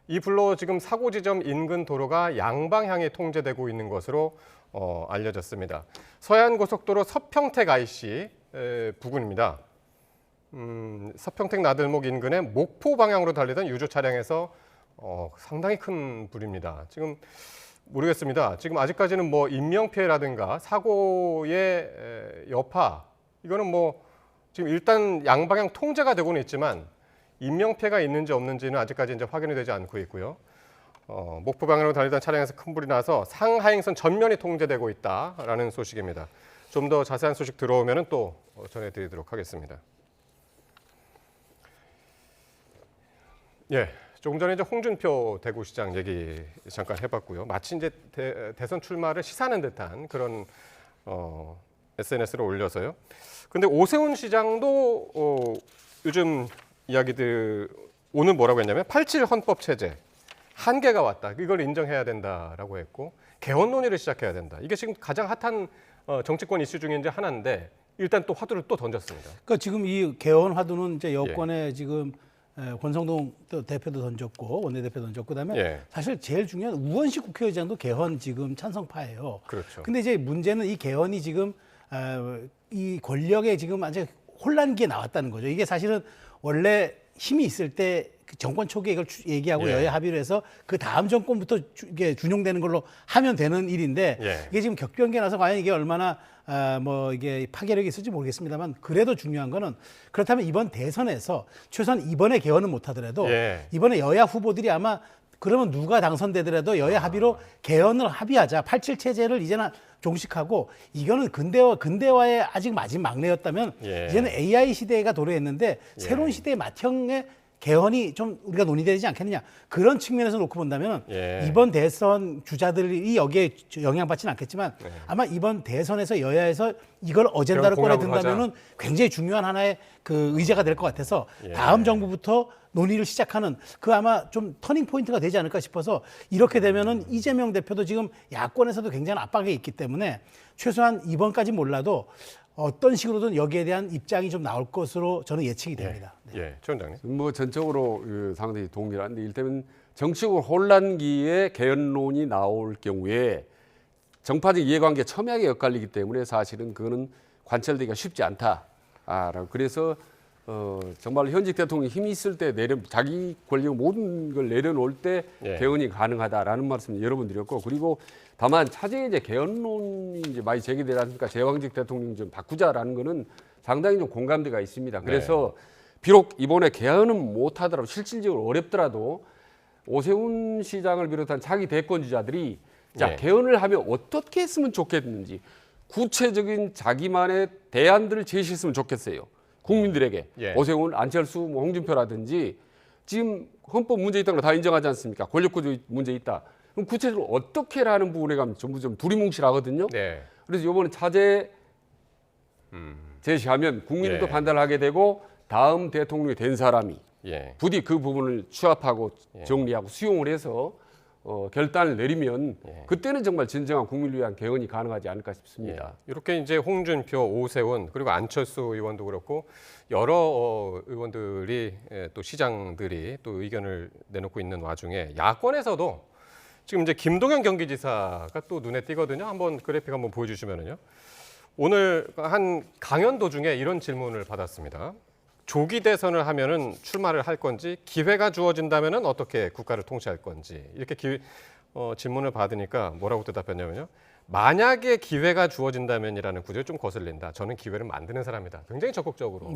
이 불로 지금 사고 지점 인근 도로가 양방향에 통제되고 있는 것으로 알려졌습니다. 서해안고속도로 서평택 IC 부근입니다. 서평택 나들목 인근의 목포 방향으로 달리던 유조 차량에서 상당히 큰 불입니다. 지금 모르겠습니다. 지금 아직까지는 뭐 인명피해라든가 사고의 여파 이거는 뭐 지금 일단 양방향 통제가 되고는 있지만 인명피해가 있는지 없는지는 아직까지 이제 확인이 되지 않고 있고요. 목포 방향으로 달리던 차량에서 큰 불이 나서 상하행선 전면이 통제되고 있다라는 소식입니다. 좀 더 자세한 소식 들어오면은 또 전해드리도록 하겠습니다. 조금 전에 이제 홍준표 대구시장 얘기 잠깐 해봤고요. 마치 이제 대선 출마를 시사하는 듯한 그런 SNS를 올려서요. 근데 오세훈 시장도 요즘 이야기들 오늘 뭐라고 했냐면 87 헌법 체제 한계가 왔다. 이걸 인정해야 된다라고 했고 개헌 논의를 시작해야 된다. 이게 지금 가장 핫한 정치권 이슈 중에 이제 하나인데 일단 또 화두를 또 던졌습니다. 그러니까 지금 이 개헌 화두는 이제 여권에 지금 권성동 대표도 던졌고 원내대표 던졌고 그다음에 사실 제일 중요한 우원식 국회의장도 개헌 지금 찬성파예요. 그렇죠. 근데 이제 문제는 이 개헌이 지금 이 권력에 지금 아주 혼란기에 나왔다는 거죠. 이게 사실은 원래 힘이 있을 때 정권 초기에 이걸 얘기하고 여야 합의를 해서 그 다음 정권부터 이게 준용되는 걸로 하면 되는 일인데 이게 지금 격변기에 나서 과연 이게 얼마나 뭐 이게 파괴력이 있을지 모르겠습니다만 그래도 중요한 거는 그렇다면 이번 대선에서 최소한 이번에 개헌은 못하더라도 이번에 여야 후보들이 아마 그러면 누가 당선되더라도 여야 합의로 개헌을 합의하자. 87 체제를 이제는 종식하고 이거는 근대화의 아직 마지막 막내였다면 이제는 AI 시대가 도래했는데 새로운 시대의 맏형의 개헌이 좀 우리가 논의되지 않겠느냐. 그런 측면에서 놓고 본다면 이번 대선 주자들이 여기에 영향받지는 않겠지만 아마 이번 대선에서 여야에서 이걸 어젠다로 꺼내 든다면은 굉장히 중요한 하나의 그 의제가 될 것 같아서 다음 정부부터 논의를 시작하는 그 아마 좀 터닝 포인트가 되지 않을까 싶어서 이렇게 되면은 이재명 대표도 지금 야권에서도 굉장한 압박이 있기 때문에 최소한 이번까지 몰라도 어떤 식으로든 여기에 대한 입장이 좀 나올 것으로 저는 예측이 됩니다. 조 원장님. 뭐 전적으로 상당히 동일한데 일테면 정치적으로 혼란기에 개헌론이 나올 경우에 정파적 이해관계 첨예하게 엇갈리기 때문에 사실은 그거는 관철되기가 쉽지 않다. 그래서 정말 현직 대통령이 힘이 있을 때 자기 권력 모든 걸 내려놓을 때 개헌이 가능하다라는 말씀 여러 번 드렸고 그리고 다만 차제에 이제 개헌론이 이제 많이 제기되지 않습니까? 제왕직 대통령 좀 바꾸자라는 거는 상당히 좀 공감대가 있습니다. 그래서 비록 이번에 개헌은 못하더라도 실질적으로 어렵더라도 오세훈 시장을 비롯한 차기 대권주자들이 자, 개헌을 하면 어떻게 했으면 좋겠는지 구체적인 자기만의 대안들을 제시했으면 좋겠어요. 국민들에게. 오세훈, 안철수, 뭐 홍준표라든지 지금 헌법 문제 있다는 거 다 인정하지 않습니까? 권력구조 문제 있다. 그럼 구체적으로 어떻게 라는 부분에 가면 전부 좀 두리뭉실하거든요. 그래서 이번에 차제 제시하면 국민들도 판단을 하게 되고 다음 대통령이 된 사람이 부디 그 부분을 취합하고 정리하고 수용을 해서 결단을 내리면 그때는 정말 진정한 국민을 위한 개헌이 가능하지 않을까 싶습니다. 이렇게 이제 홍준표, 오세훈 그리고 안철수 의원도 그렇고 여러 의원들이 또 시장들이 또 의견을 내놓고 있는 와중에 야권에서도 지금 이제 김동연 경기지사가 또 눈에 띄거든요. 한번 그래픽 한번 보여주시면은요. 오늘 한 강연 도중에 이런 질문을 받았습니다. 조기 대선을 하면은 출마를 할 건지, 기회가 주어진다면은 어떻게 국가를 통치할 건지 이렇게 질문을 받으니까 뭐라고 대답했냐면요. 만약에 기회가 주어진다면이라는 구절이 좀 거슬린다. 저는 기회를 만드는 사람이다. 굉장히 적극적으로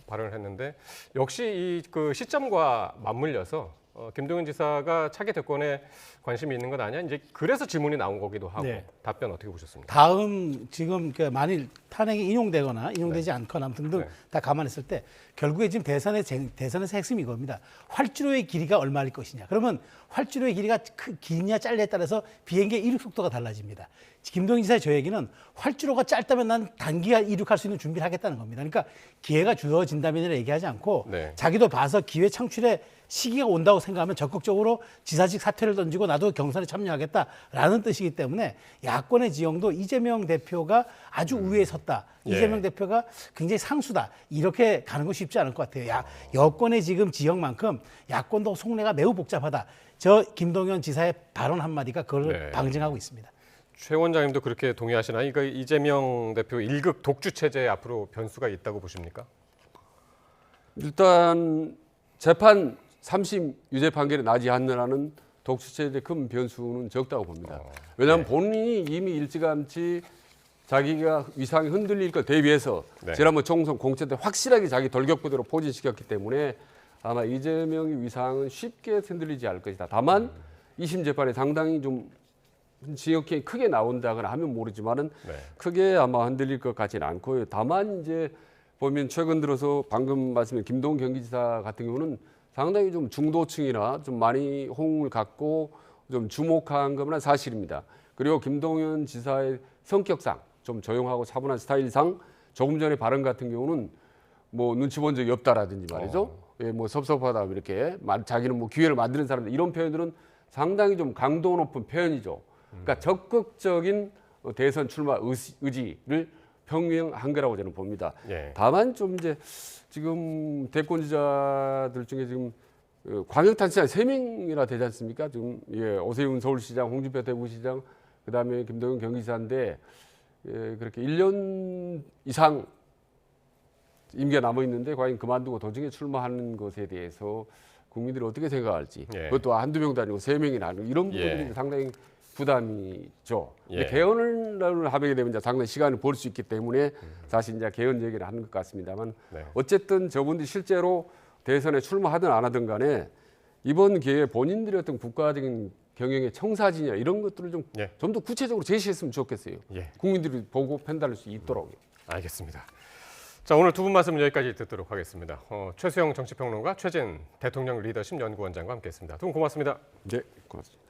발언을 했는데 역시 이 그 시점과 맞물려서 김동연 지사가 차기 대권에 관심이 있는 것 아니야? 이제 그래서 질문이 나온 거기도 하고 답변 어떻게 보셨습니까? 다음 지금 만일 탄핵이 인용되거나 인용되지 않거나 등등 다 감안했을 때 결국에 지금 대선에서 핵심이 이겁니다. 활주로의 길이가 얼마일 것이냐. 그러면 활주로의 길이가 기냐 짧냐에 따라서 비행기의 이륙 속도가 달라집니다. 김동연 지사의 저 얘기는 활주로가 짧다면 난 단기간 이륙할 수 있는 준비를 하겠다는 겁니다. 그러니까 기회가 주어진다면이라 얘기하지 않고 자기도 봐서 기회 창출에 시기가 온다고 생각하면 적극적으로 지사직 사퇴를 던지고 나도 경선에 참여하겠다라는 뜻이기 때문에 야권의 지형도 이재명 대표가 아주 우위에 섰다. 이재명 대표가 굉장히 상수다. 이렇게 가는 거 쉽지 않을 것 같아요. 여권의 지금 지형만큼 야권도 속내가 매우 복잡하다. 저 김동연 지사의 발언 한마디가 그걸 방증하고 있습니다. 최 원장님도 그렇게 동의하시나요? 이거 이재명 대표 1급 독주 체제에 앞으로 변수가 있다고 보십니까? 일단 재판 3심 유죄 판결이 나지 않느라는 독주체제의 큰 변수는 적다고 봅니다. 왜냐하면 본인이 이미 일찌감치 자기가 위상이 흔들릴 걸 대비해서 지난번 총선 공천 때 확실하게 자기 돌격부대로 포진시켰기 때문에 아마 이재명의 위상은 쉽게 흔들리지 않을 것이다. 다만 2심 재판에 상당히 좀 지역이 크게 나온다거나 하면 모르지만은 크게 아마 흔들릴 것 같지는 않고요. 다만 이제 보면 최근 들어서 방금 말씀드린 김동연 경기지사 같은 경우는 상당히 좀 중도층이나 좀 많이 호응을 갖고 좀 주목한 것은 사실입니다. 그리고 김동연 지사의 성격상 좀 조용하고 차분한 스타일상 조금 전에 발언 같은 경우는 뭐 눈치 본 적이 없다라든지 말이죠. 뭐 섭섭하다 이렇게 자기는 뭐 기회를 만드는 사람들 이런 표현들은 상당히 좀 강도 높은 표현이죠. 그러니까 적극적인 대선 출마 의지를 표명한 거라고 저는 봅니다. 다만 좀 이제 지금 대권주자들 중에 지금 광역단체장 3명이나 되지 않습니까? 지금 오세훈 서울시장, 홍준표 대구시장, 그다음에 김동연 경기지사인데 그렇게 1년 이상 임기가 남아 있는데 과연 그만두고 도중에 출마하는 것에 대해서 국민들이 어떻게 생각할지 그것도 한두 명도 아니고 3명이나 하는 이런 부분이 상당히 부담이죠. 개헌을 하게 되면 이제 상당히 시간을 벌 수 있기 때문에 사실 이제 개헌 얘기를 하는 것 같습니다만 어쨌든 저분들이 실제로 대선에 출마하든 안 하든 간에 이번 기회에 본인들의 어떤 국가적인 경영의 청사진이나 이런 것들을 좀 더 구체적으로 제시했으면 좋겠어요. 국민들이 보고 판단할 수 있도록요. 알겠습니다. 자, 오늘 두 분 말씀 여기까지 듣도록 하겠습니다. 최수영 정치평론가, 최진 대통령 리더십 연구원장과 함께했습니다. 두 분 고맙습니다. 네, 고맙습니다.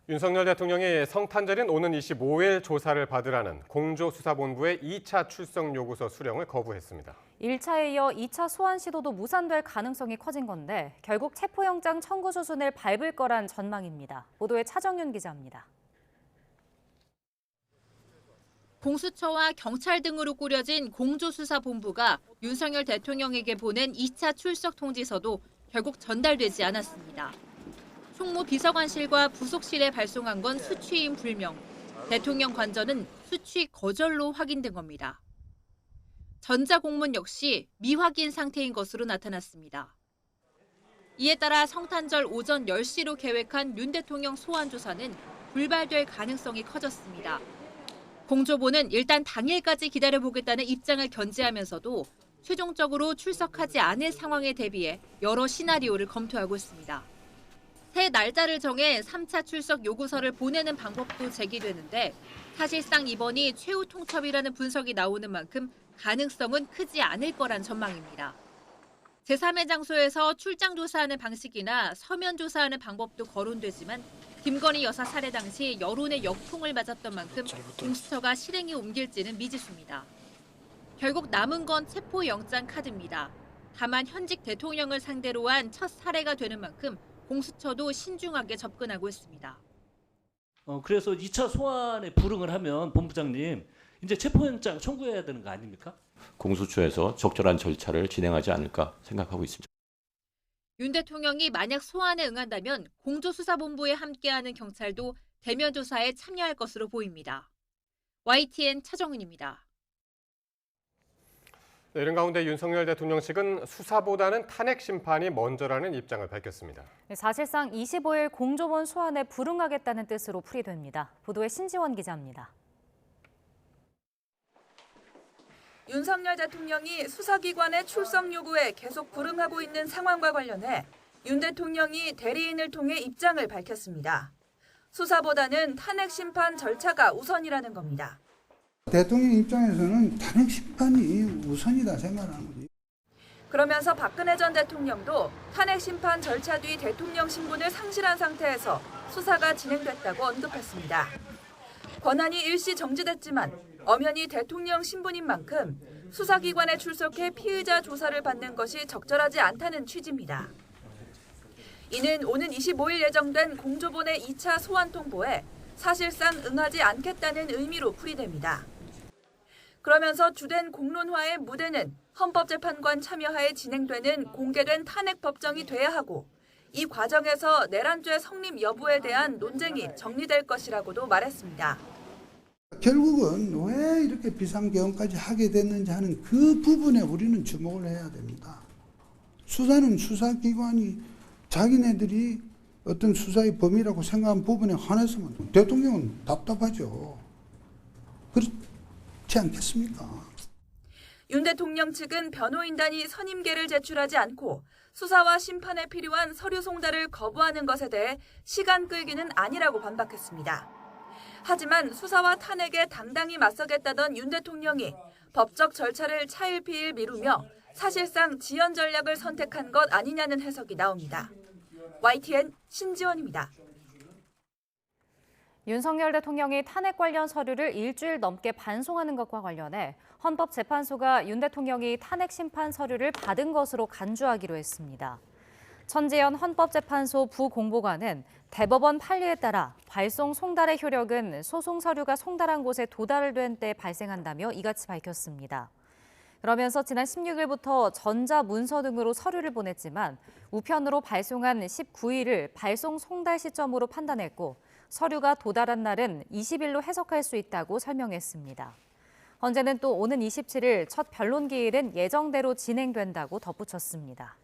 윤석열 대통령이 성탄절인 오는 25일 조사를 받으라는 공조수사본부의 2차 출석 요구서 수령을 거부했습니다. 1차에 이어 2차 소환 시도도 무산될 가능성이 커진 건데 결국 체포영장 청구 수순을 밟을 거란 전망입니다. 보도에 차정윤 기자입니다. 공수처와 경찰 등으로 꾸려진 공조수사본부가 윤석열 대통령에게 보낸 2차 출석 통지서도 결국 전달되지 않았습니다. 총무 비서관실과 부속실에 발송한 건 수취인 불명, 대통령 관저는 수취 거절로 확인된 겁니다. 전자공문 역시 미확인 상태인 것으로 나타났습니다. 이에 따라 성탄절 오전 10시로 계획한 윤 대통령 소환 조사는 불발될 가능성이 커졌습니다. 공조보는 일단 당일까지 기다려보겠다는 입장을 견지하면서도 최종적으로 출석하지 않을 상황에 대비해 여러 시나리오를 검토하고 있습니다. 새 날짜를 정해 3차 출석 요구서를 보내는 방법도 제기되는데 사실상 이번이 최후 통첩이라는 분석이 나오는 만큼 가능성은 크지 않을 거란 전망입니다. 제3의 장소에서 출장 조사하는 방식이나 서면 조사하는 방법도 거론되지만 김건희 여사 살해 당시 여론의 역풍을 맞았던 만큼 공수처가 실행에 옮길지는 미지수입니다. 결국 남은 건 체포영장 카드입니다. 다만 현직 대통령을 상대로 한 첫 사례가 되는 만큼 공수처도 신중하게 접근하고 있습니다. 그래서 2차 소환에 불응을 하면 본부장님 이제 체포영장 청구해야 되는 거 아닙니까? 공수처에서 적절한 절차를 진행하지 않을까 생각하고 있습니다. 윤 대통령이 만약 소환에 응한다면 공조수사본부에 함께하는 경찰도 대면 조사에 참여할 것으로 보입니다. YTN 차정은입니다. 네, 이런 가운데 윤석열 대통령 측은 수사보다는 탄핵 심판이 먼저라는 입장을 밝혔습니다. 사실상 25일 공조본 소환에 불응하겠다는 뜻으로 풀이됩니다. 보도에 신지원 기자입니다. 윤석열 대통령이 수사기관의 출석 요구에 계속 불응하고 있는 상황과 관련해 윤 대통령이 대리인을 통해 입장을 밝혔습니다. 수사보다는 탄핵 심판 절차가 우선이라는 겁니다. 대통령 입장에서는 탄핵 심판이 우선이다 생각하는 거지. 그러면서 박근혜 전 대통령도 탄핵 심판 절차 뒤 대통령 신분을 상실한 상태에서 수사가 진행됐다고 언급했습니다. 권한이 일시 정지됐지만 엄연히 대통령 신분인 만큼 수사기관에 출석해 피의자 조사를 받는 것이 적절하지 않다는 취지입니다. 이는 오는 25일 예정된 공조본의 2차 소환 통보에 사실상 응하지 않겠다는 의미로 풀이됩니다. 그러면서 주된 공론화의 무대는 헌법재판관 참여하에 진행되는 공개된 탄핵 법정이 돼야 하고 이 과정에서 내란죄 성립 여부에 대한 논쟁이 정리될 것이라고도 말했습니다. 결국은 왜 이렇게 비상계엄까지 하게 됐는지 하는 그 부분에 우리는 주목을 해야 됩니다. 수사는 수사기관이 자기네들이 어떤 수사의 범위라고 생각한 부분에 한해서만 대통령은 답답하죠. 그렇지 않겠습니까? 윤 대통령 측은 변호인단이 선임계를 제출하지 않고 수사와 심판에 필요한 서류 송달을 거부하는 것에 대해 시간 끌기는 아니라고 반박했습니다. 하지만 수사와 탄핵에 당당히 맞서겠다던 윤 대통령이 법적 절차를 차일피일 미루며 사실상 지연 전략을 선택한 것 아니냐는 해석이 나옵니다. YTN 신지원입니다. 윤석열 대통령이 탄핵 관련 서류를 일주일 넘게 반송하는 것과 관련해 헌법재판소가 윤 대통령이 탄핵 심판 서류를 받은 것으로 간주하기로 했습니다. 천재현 헌법재판소 부공보관은 대법원 판례에 따라 발송 송달의 효력은 소송 서류가 송달한 곳에 도달된 때 발생한다며 이같이 밝혔습니다. 그러면서 지난 16일부터 전자문서 등으로 서류를 보냈지만 우편으로 발송한 19일을 발송 송달 시점으로 판단했고 서류가 도달한 날은 20일로 해석할 수 있다고 설명했습니다. 헌재는 또 오는 27일 첫 변론 기일은 예정대로 진행된다고 덧붙였습니다.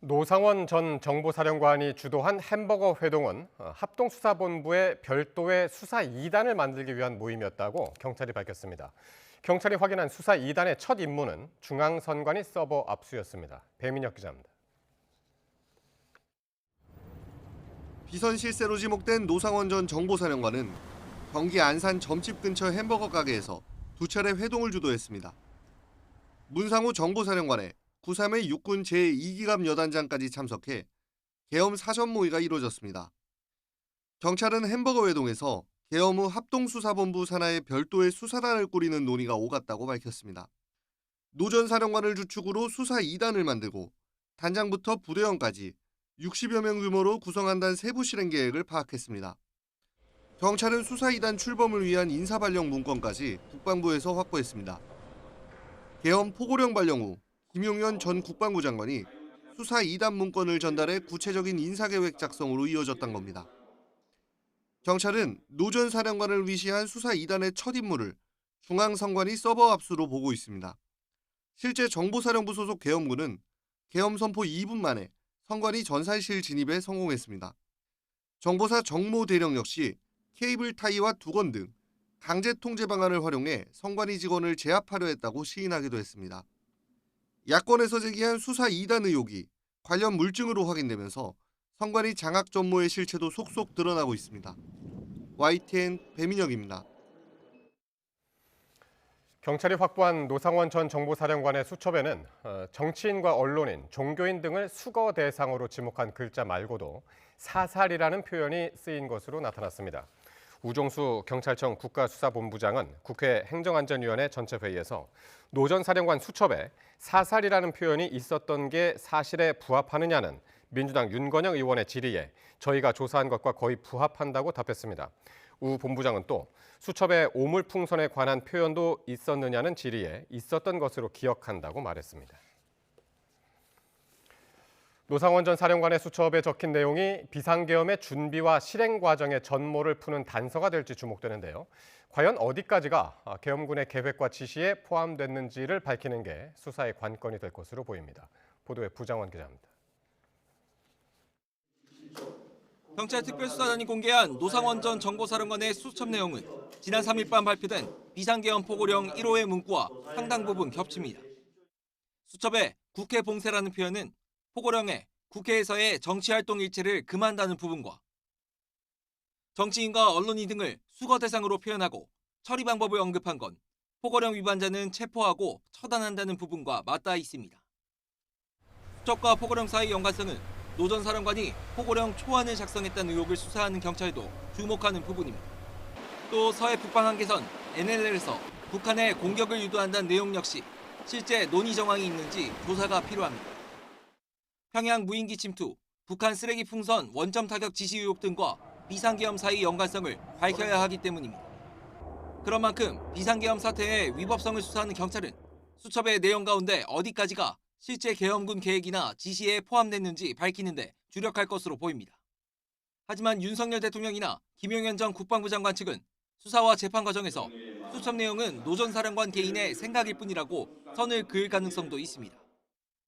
노상원 전 정보사령관이 주도한 햄버거 회동은 합동수사본부의 별도의 수사 2단을 만들기 위한 모임이었다고 경찰이 밝혔습니다. 경찰이 확인한 수사 2단의 첫 임무는 중앙선관위 서버 압수였습니다. 배민혁 기자입니다. 비선 실세로 지목된 노상원 전 정보사령관은 경기 안산 점집 근처 햄버거 가게에서 두 차례 회동을 주도했습니다. 문상우 정보사령관의 9.3의 육군 제2기갑 여단장까지 참석해 계엄 사전 모의가 이루어졌습니다. 경찰은 햄버거 회동에서 계엄 후 합동수사본부 산하의 별도의 수사단을 꾸리는 논의가 오갔다고 밝혔습니다. 노 전 사령관을 주축으로 수사 2단을 만들고 단장부터 부대원까지 60여 명 규모로 구성한다는 세부 실행 계획을 파악했습니다. 경찰은 수사 2단 출범을 위한 인사 발령 문건까지 국방부에서 확보했습니다. 계엄 포고령 발령 후 김용현 전 국방부 장관이 수사 2단 문건을 전달해 구체적인 인사계획 작성으로 이어졌던 겁니다. 경찰은 노 전 사령관을 위시한 수사 2단의 첫 임무를 중앙선관위 서버 압수로 보고 있습니다. 실제 정보사령부 소속 계엄군은 계엄 선포 2분 만에 선관위 전산실 진입에 성공했습니다. 정보사 정모 대령 역시 케이블 타이와 두건 등 강제 통제 방안을 활용해 선관위 직원을 제압하려 했다고 시인하기도 했습니다. 야권에서 제기한 수사 2단 의혹이 관련 물증으로 확인되면서 선관위 장악 전모의 실체도 속속 드러나고 있습니다. YTN 배민혁입니다. 경찰이 확보한 노상원 전 정보사령관의 수첩에는 정치인과 언론인, 종교인 등을 수거 대상으로 지목한 글자 말고도 사살이라는 표현이 쓰인 것으로 나타났습니다. 우종수 경찰청 국가수사본부장은 국회 행정안전위원회 전체 회의에서 노 전 사령관 수첩에 사살이라는 표현이 있었던 게 사실에 부합하느냐는 민주당 윤건영 의원의 질의에 저희가 조사한 것과 거의 부합한다고 답했습니다. 우 본부장은 또 수첩에 오물풍선에 관한 표현도 있었느냐는 질의에 있었던 것으로 기억한다고 말했습니다. 노상원 전 사령관의 수첩에 적힌 내용이 비상계엄의 준비와 실행 과정의 전모를 푸는 단서가 될지 주목되는데요. 과연 어디까지가 계엄군의 계획과 지시에 포함됐는지를 밝히는 게 수사의 관건이 될 것으로 보입니다. 보도에 부장원 기자입니다. 경찰 특별수사단이 공개한 노상원 전 정보사령관의 수첩 내용은 지난 3일 밤 발표된 비상계엄 포고령 1호의 문구와 상당 부분 겹칩니다. 수첩에 국회 봉쇄라는 표현은 포고령에 국회에서의 정치활동 일체를 금한다는 부분과 정치인과 언론인 등을 수거 대상으로 표현하고 처리 방법을 언급한 건 포고령 위반자는 체포하고 처단한다는 부분과 맞닿아 있습니다. 수첩과 포고령 사이 연관성은 노 전 사령관이 포고령 초안을 작성했다는 의혹을 수사하는 경찰도 주목하는 부분입니다. 또 서해 북방 한계선 NLL에서 북한의 공격을 유도한다는 내용 역시 실제 논의 정황이 있는지 조사가 필요합니다. 평양 무인기 침투, 북한 쓰레기 풍선 원점 타격 지시 의혹 등과 비상계엄 사이 연관성을 밝혀야 하기 때문입니다. 그런 만큼 비상계엄 사태의 위법성을 수사하는 경찰은 수첩의 내용 가운데 어디까지가 실제 계엄군 계획이나 지시에 포함됐는지 밝히는데 주력할 것으로 보입니다. 하지만 윤석열 대통령이나 김용현 전 국방부 장관 측은 수사와 재판 과정에서 수첩 내용은 노 전 사령관 개인의 생각일 뿐이라고 선을 그을 가능성도 있습니다.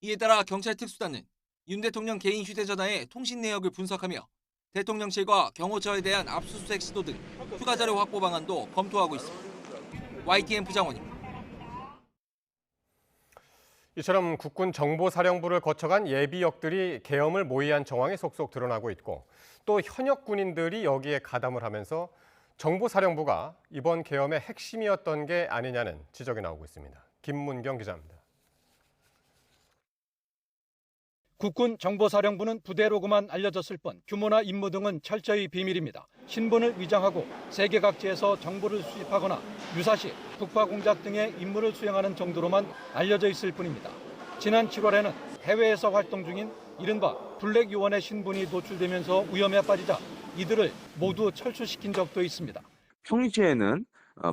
이에 따라 경찰 특수단은 윤 대통령 개인 휴대전화의 통신 내역을 분석하며 대통령실과 경호처에 대한 압수수색 시도 등 추가 자료 확보 방안도 검토하고 있습니다. YTN 부장원입니다. 이처럼 국군 정보사령부를 거쳐간 예비역들이 계엄을 모의한 정황이 속속 드러나고 있고 또 현역 군인들이 여기에 가담을 하면서 정보사령부가 이번 계엄의 핵심이었던 게 아니냐는 지적이 나오고 있습니다. 김문경 기자입니다. 국군 정보사령부는 부대로고만 알려졌을 뿐 규모나 임무 등은 철저히 비밀입니다. 신분을 위장하고 세계 각지에서 정보를 수집하거나 유사시 북파 공작 등의 임무를 수행하는 정도로만 알려져 있을 뿐입니다. 지난 7월에는 해외에서 활동 중인 이른바 블랙 요원의 신분이 노출되면서 위험에 빠지자 이들을 모두 철수시킨 적도 있습니다. 평시에는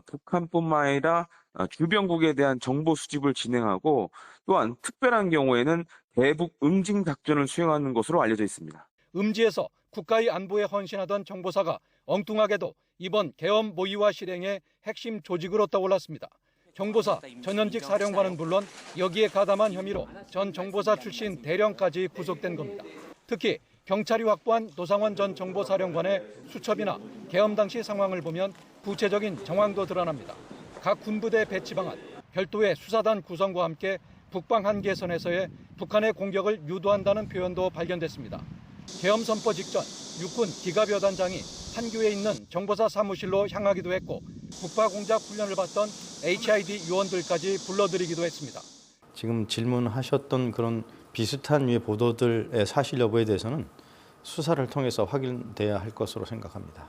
북한뿐만 아니라 주변국에 대한 정보 수집을 진행하고 또한 특별한 경우에는 대북 응징 작전을 수행하는 것으로 알려져 있습니다. 음지에서 국가의 안보에 헌신하던 정보사가 엉뚱하게도 이번 계엄 모의와 실행의 핵심 조직으로 떠올랐습니다. 정보사 전현직 사령관은 물론 여기에 가담한 혐의로 전 정보사 출신 대령까지 구속된 겁니다. 특히 경찰이 확보한 노상원 전 정보사령관의 수첩이나 계엄 당시 상황을 보면 구체적인 정황도 드러납니다. 각 군부대 배치 방안, 별도의 수사단 구성과 함께 북방 한계선에서의 북한의 공격을 유도한다는 표현도 발견됐습니다. 계엄 선포 직전 육군 기갑여단장이 판교에 있는 정보사 사무실로 향하기도 했고 북파 공작 훈련을 받던 HID 요원들까지 불러들이기도 했습니다. 지금 질문하셨던 그런 비슷한 류의 보도들의 사실 여부에 대해서는 수사를 통해서 확인돼야 할 것으로 생각합니다.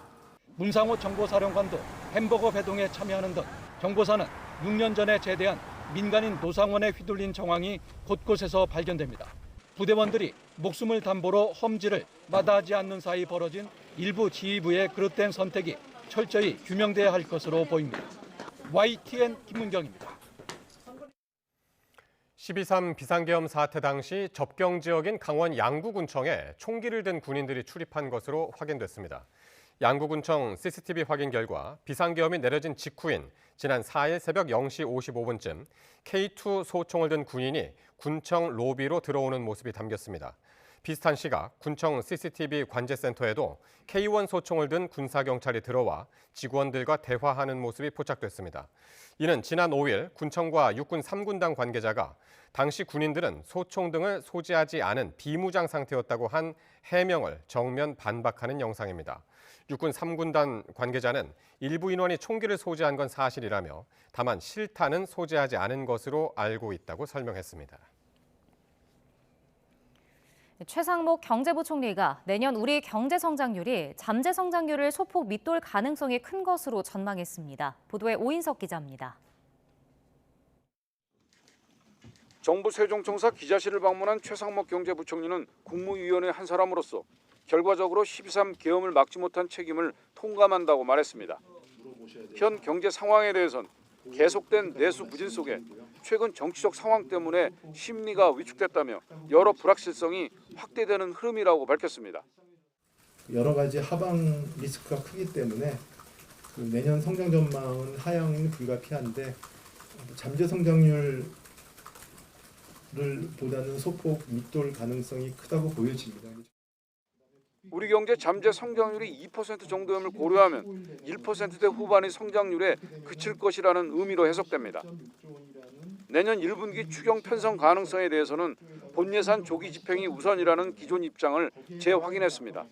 문상호 정보사령관도 햄버거 배동에 참여하는 등 정보사는 6년 전에 제대한 민간인 노상원에 휘둘린 정황이 곳곳에서 발견됩니다. 부대원들이 목숨을 담보로 험지를 마다하지 않는 사이 벌어진 일부 지휘부의 그릇된 선택이 철저히 규명돼야 할 것으로 보입니다. YTN 김문경입니다. 12.3 비상계엄 사태 당시 접경 지역인 강원 양구군청에 총기를 든 군인들이 출입한 것으로 확인됐습니다. 양구군청 CCTV 확인 결과 비상계엄이 내려진 직후인 지난 4일 새벽 0시 55분쯤 K2 소총을 든 군인이 군청 로비로 들어오는 모습이 담겼습니다. 비슷한 시각 군청 CCTV 관제센터에도 K1 소총을 든 군사경찰이 들어와 직원들과 대화하는 모습이 포착됐습니다. 이는 지난 5일 군청과 육군 3군단 관계자가 당시 군인들은 소총 등을 소지하지 않은 비무장 상태였다고 한 해명을 정면 반박하는 영상입니다. 육군 3군단 관계자는 일부 인원이 총기를 소지한 건 사실이라며 다만 실탄은 소지하지 않은 것으로 알고 있다고 설명했습니다. 최상목 경제부총리가 내년 우리 경제 성장률이 잠재 성장률을 소폭 밑돌 가능성이 큰 것으로 전망했습니다. 보도에 오인석 기자입니다. 정부 세종청사 기자실을 방문한 최상목 경제부총리는 국무위원회 한 사람으로서 결과적으로 12.3 계엄을 막지 못한 책임을 통감한다고 말했습니다. 현 경제 상황에 대해선 계속된 내수 부진 속에 최근 정치적 상황 때문에 심리가 위축됐다며 여러 불확실성이 확대되는 흐름이라고 밝혔습니다. 여러 가지 하방 리스크가 크기 때문에 내년 성장 전망은 하향은 불가피한데 잠재 성장률 보다는 소폭 밑돌 가능성이 크다고 보여집니다. 우리 경제 잠재 성장률이 2% 정도임을 고려하면 1%대 후반의 성장률에 그칠 것이라는 의미로 해석됩니다. 내년 1분기 추경 편성 가능성에 대해서는 본 예산 조기 집행이 우선이라는 기존 입장을 재확인했습니다.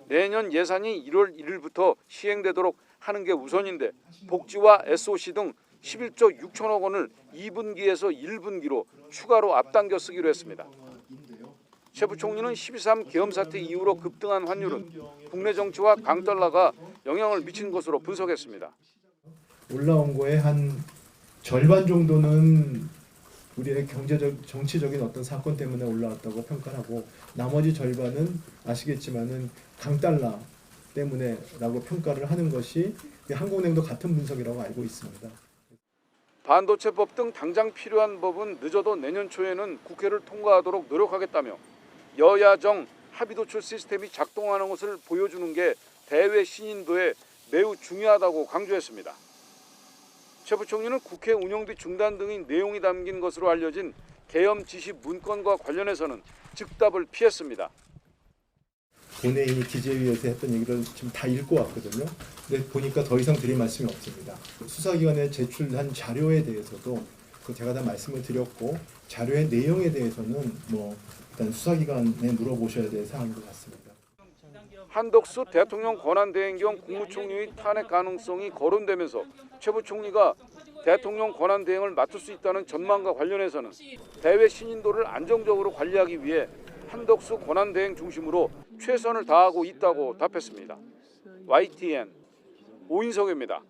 내년 예산이 1월 1일부터 시행되도록 하는 게 우선인데 복지와 SOC 등 11조 6천억 원을 2분기에서 1분기로 추가로 앞당겨 쓰기로 했습니다. 최 부총리는 12.3 계엄 사태 이후로 급등한 환율은 국내 정치와 강달러가 영향을 미친 것으로 분석했습니다. 올라온 거에 한 절반 정도는 우리의 경제적, 정치적인 어떤 사건 때문에 올라왔다고 평가하고 나머지 절반은 아시겠지만은 강달러 때문에라고 평가를 하는 것이 한국은행도 같은 분석이라고 알고 있습니다. 반도체법 등 당장 필요한 법은 늦어도 내년 초에는 국회를 통과하도록 노력하겠다며 여야정 합의도출 시스템이 작동하는 것을 보여주는 게 대외 신인도에 매우 중요하다고 강조했습니다. 최 부총리는 국회 운영비 중단 등의 내용이 담긴 것으로 알려진 계엄 지시 문건과 관련해서는 즉답을 피했습니다. 본회의 기재위에서 했던 얘기를 지금 다 읽고 왔거든요. 근데 보니까 더 이상 드릴 말씀이 없습니다. 수사기관에 제출한 자료에 대해서도 제가 다 말씀을 드렸고 자료의 내용에 대해서는 일단 수사기관에 물어보셔야 될 사항인 것 같습니다. 한덕수 대통령 권한대행경 국무총리의 탄핵 가능성이 거론되면서 최 부총리가 대통령 권한대행을 맡을 수 있다는 전망과 관련해서는 대외 신인도를 안정적으로 관리하기 위해 한덕수 권한대행 중심으로 최선을 다하고 있다고 답했습니다. YTN 오인석입니다.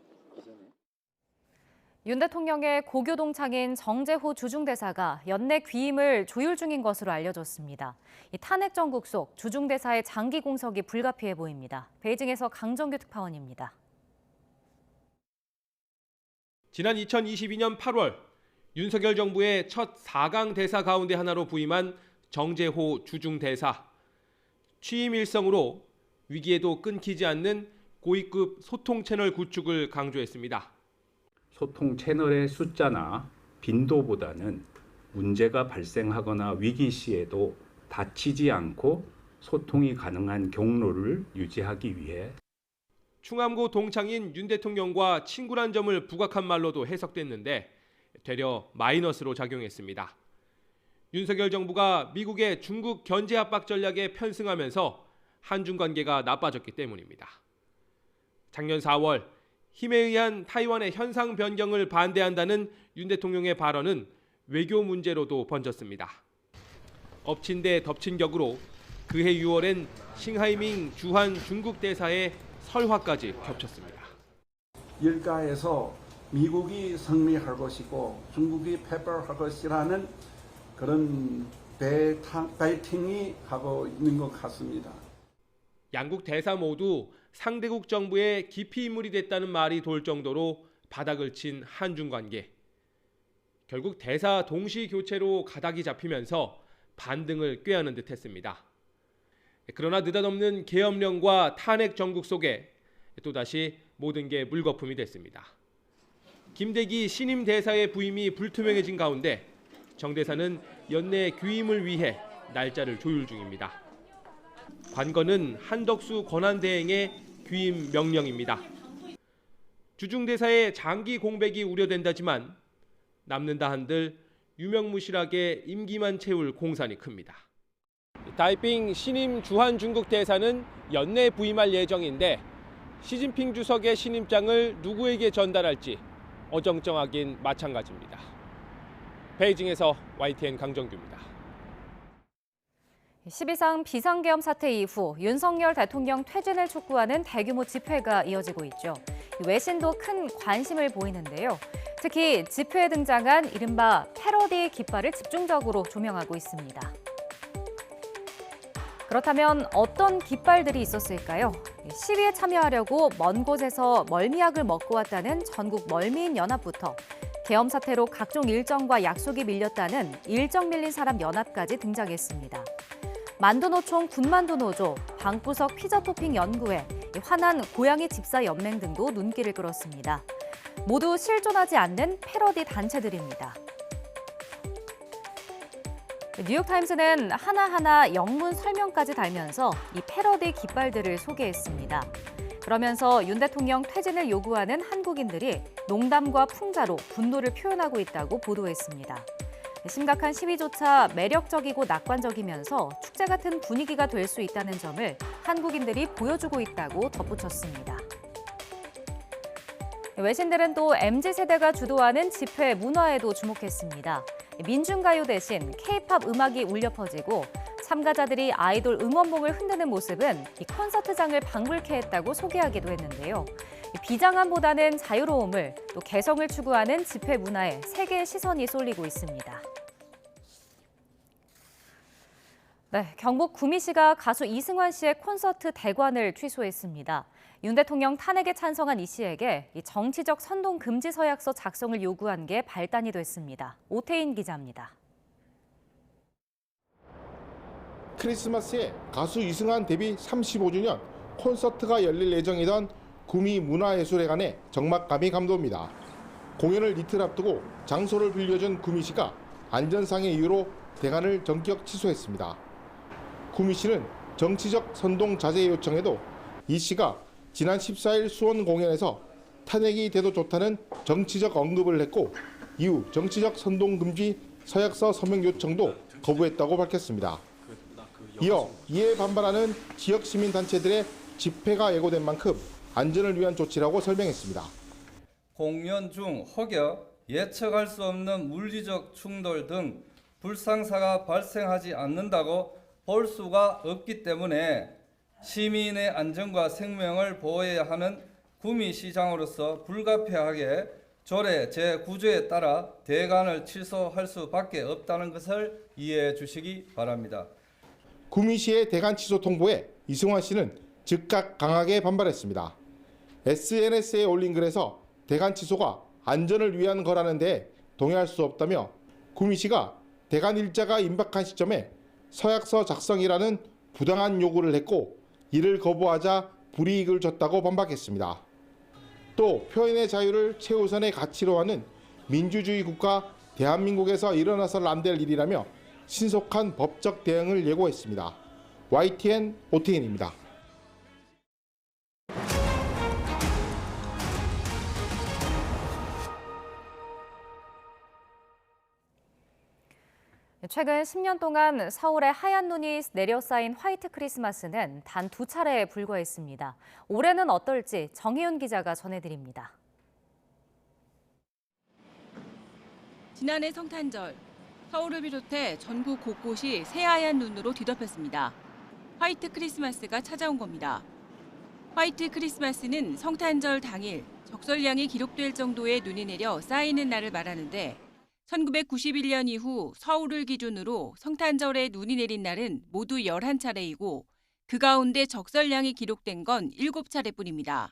윤 대통령의 고교 동창인 정재호 주중대사가 연내 귀임을 조율 중인 것으로 알려졌습니다. 이 탄핵 정국 속 주중대사의 장기 공석이 불가피해 보입니다. 베이징에서 강정규 특파원입니다. 지난 2022년 8월 윤석열 정부의 첫 4강 대사 가운데 하나로 부임한 정재호 주중대사. 취임 일성으로 위기에도 끊기지 않는 고위급 소통 채널 구축을 강조했습니다. 소통 채널의 숫자나 빈도보다는 문제가 발생하거나 위기 시에도 다치지 않고 소통이 가능한 경로를 유지하기 위해 충암고 동창인 윤 대통령과 친구란 점을 부각한 말로도 해석됐는데 되려 마이너스로 작용했습니다. 윤석열 정부가 미국의 중국 견제 압박 전략에 편승하면서 한중 관계가 나빠졌기 때문입니다. 작년 4월 힘에 의한 타이완의 현상 변경을 반대한다는 윤 대통령의 발언은 외교 문제로도 번졌습니다. 엎친 데 덮친 격으로 그해 6월엔 싱하이밍 주한 중국 대사의 설화까지 겹쳤습니다. 일가에서 미국이 승리할 것이고 중국이 패배할 것이라는 그런 베이팅이 하고 있는 것 같습니다. 양국 대사 모두 상대국 정부의 기피 인물이 됐다는 말이 돌 정도로 바닥을 친 한중 관계. 결국 대사 동시 교체로 가닥이 잡히면서 반등을 꾀하는 듯했습니다. 그러나 느닷없는 계엄령과 탄핵 정국 속에 또다시 모든 게 물거품이 됐습니다. 김대기 신임 대사의 부임이 불투명해진 가운데 정 대사는 연내 귀임을 위해 날짜를 조율 중입니다. 관건은 한덕수 권한대행의 귀임 명령입니다. 주중대사의 장기 공백이 우려된다지만 남는다 한들 유명무실하게 임기만 채울 공산이 큽니다. 다이빙 신임 주한 중국 대사는 연내 부임할 예정인데 시진핑 주석의 신임장을 누구에게 전달할지 어정쩡하긴 마찬가지입니다. 베이징에서 YTN 강정규입니다. 12상 비상계엄 사태 이후 윤석열 대통령 퇴진을 촉구하는 대규모 집회가 이어지고 있죠. 외신도 큰 관심을 보이는데요. 특히 집회에 등장한 이른바 패러디 깃발을 집중적으로 조명하고 있습니다. 그렇다면 어떤 깃발들이 있었을까요? 시위에 참여하려고 먼 곳에서 멀미약을 먹고 왔다는 전국 멀미인 연합부터 계엄 사태로 각종 일정과 약속이 밀렸다는 일정 밀린 사람 연합까지 등장했습니다. 만두노총 군만두노조, 방구석 피자토핑 연구회, 화난 고양이 집사 연맹 등도 눈길을 끌었습니다. 모두 실존하지 않는 패러디 단체들입니다. 뉴욕타임스는 하나하나 영문 설명까지 달면서 이 패러디 깃발들을 소개했습니다. 그러면서 윤 대통령 퇴진을 요구하는 한국인들이 농담과 풍자로 분노를 표현하고 있다고 보도했습니다. 심각한 시위조차 매력적이고 낙관적이면서 축제 같은 분위기가 될 수 있다는 점을 한국인들이 보여주고 있다고 덧붙였습니다. 외신들은 또 MZ세대가 주도하는 집회 문화에도 주목했습니다. 민중가요 대신 K-팝 음악이 울려 퍼지고 참가자들이 아이돌 응원봉을 흔드는 모습은 이 콘서트장을 방불케 했다고 소개하기도 했는데요. 비장함보다는 자유로움을 또 개성을 추구하는 집회 문화에 세계의 시선이 쏠리고 있습니다. 네, 경북 구미시가 가수 이승환 씨의 콘서트 대관을 취소했습니다. 윤 대통령 탄핵에 찬성한 이 씨에게 이 정치적 선동 금지 서약서 작성을 요구한 게 발단이 됐습니다. 오태인 기자입니다. 크리스마스에 가수 이승환 데뷔 35주년 콘서트가 열릴 예정이던 구미 문화예술회관에 적막감이 감돕니다. 공연을 이틀 앞두고 장소를 빌려준 구미시가 안전상의 이유로 대관을 전격 취소했습니다. 구미시는 정치적 선동 자제 요청에도 이 씨가 지난 14일 수원 공연에서 탄핵이 돼도 좋다는 정치적 언급을 했고 이후 정치적 선동 금지 서약서 서명 요청도 거부했다고 밝혔습니다. 이어 이에 반발하는 지역 시민단체들의 집회가 예고된 만큼 안전을 위한 조치라고 설명했습니다. 공연 중 혹여 예측할 수 없는 물리적 충돌 등 불상사가 발생하지 않는다고 볼 수가 없기 때문에 시민의 안전과 생명을 보호해야 하는 구미시장으로서 불가피하게 조례 제9조에 따라 대관을 취소할 수밖에 없다는 것을 이해해 주시기 바랍니다. 구미시의 대관 취소 통보에 이승환 씨는 즉각 강하게 반발했습니다. SNS에 올린 글에서 대관 취소가 안전을 위한 거라는 데 동의할 수 없다며 구미시가 대관 일자가 임박한 시점에 서약서 작성이라는 부당한 요구를 했고 이를 거부하자 불이익을 줬다고 반박했습니다. 또 표현의 자유를 최우선의 가치로 하는 민주주의 국가 대한민국에서 일어나서는 안 될 일이라며 신속한 법적 대응을 예고했습니다. YTN 오태인입니다. 최근 10년 동안 서울에 하얀 눈이 내려 쌓인 화이트 크리스마스는 단 2차례에 불과했습니다. 올해는 어떨지 정혜윤 기자가 전해드립니다. 지난해 성탄절, 서울을 비롯해 전국 곳곳이 새하얀 눈으로 뒤덮였습니다. 화이트 크리스마스가 찾아온 겁니다. 화이트 크리스마스는 성탄절 당일 적설량이 기록될 정도의 눈이 내려 쌓이는 날을 말하는데 1991년 이후 서울을 기준으로 성탄절에 눈이 내린 날은 모두 11차례이고 그 가운데 적설량이 기록된 건 7차례뿐입니다.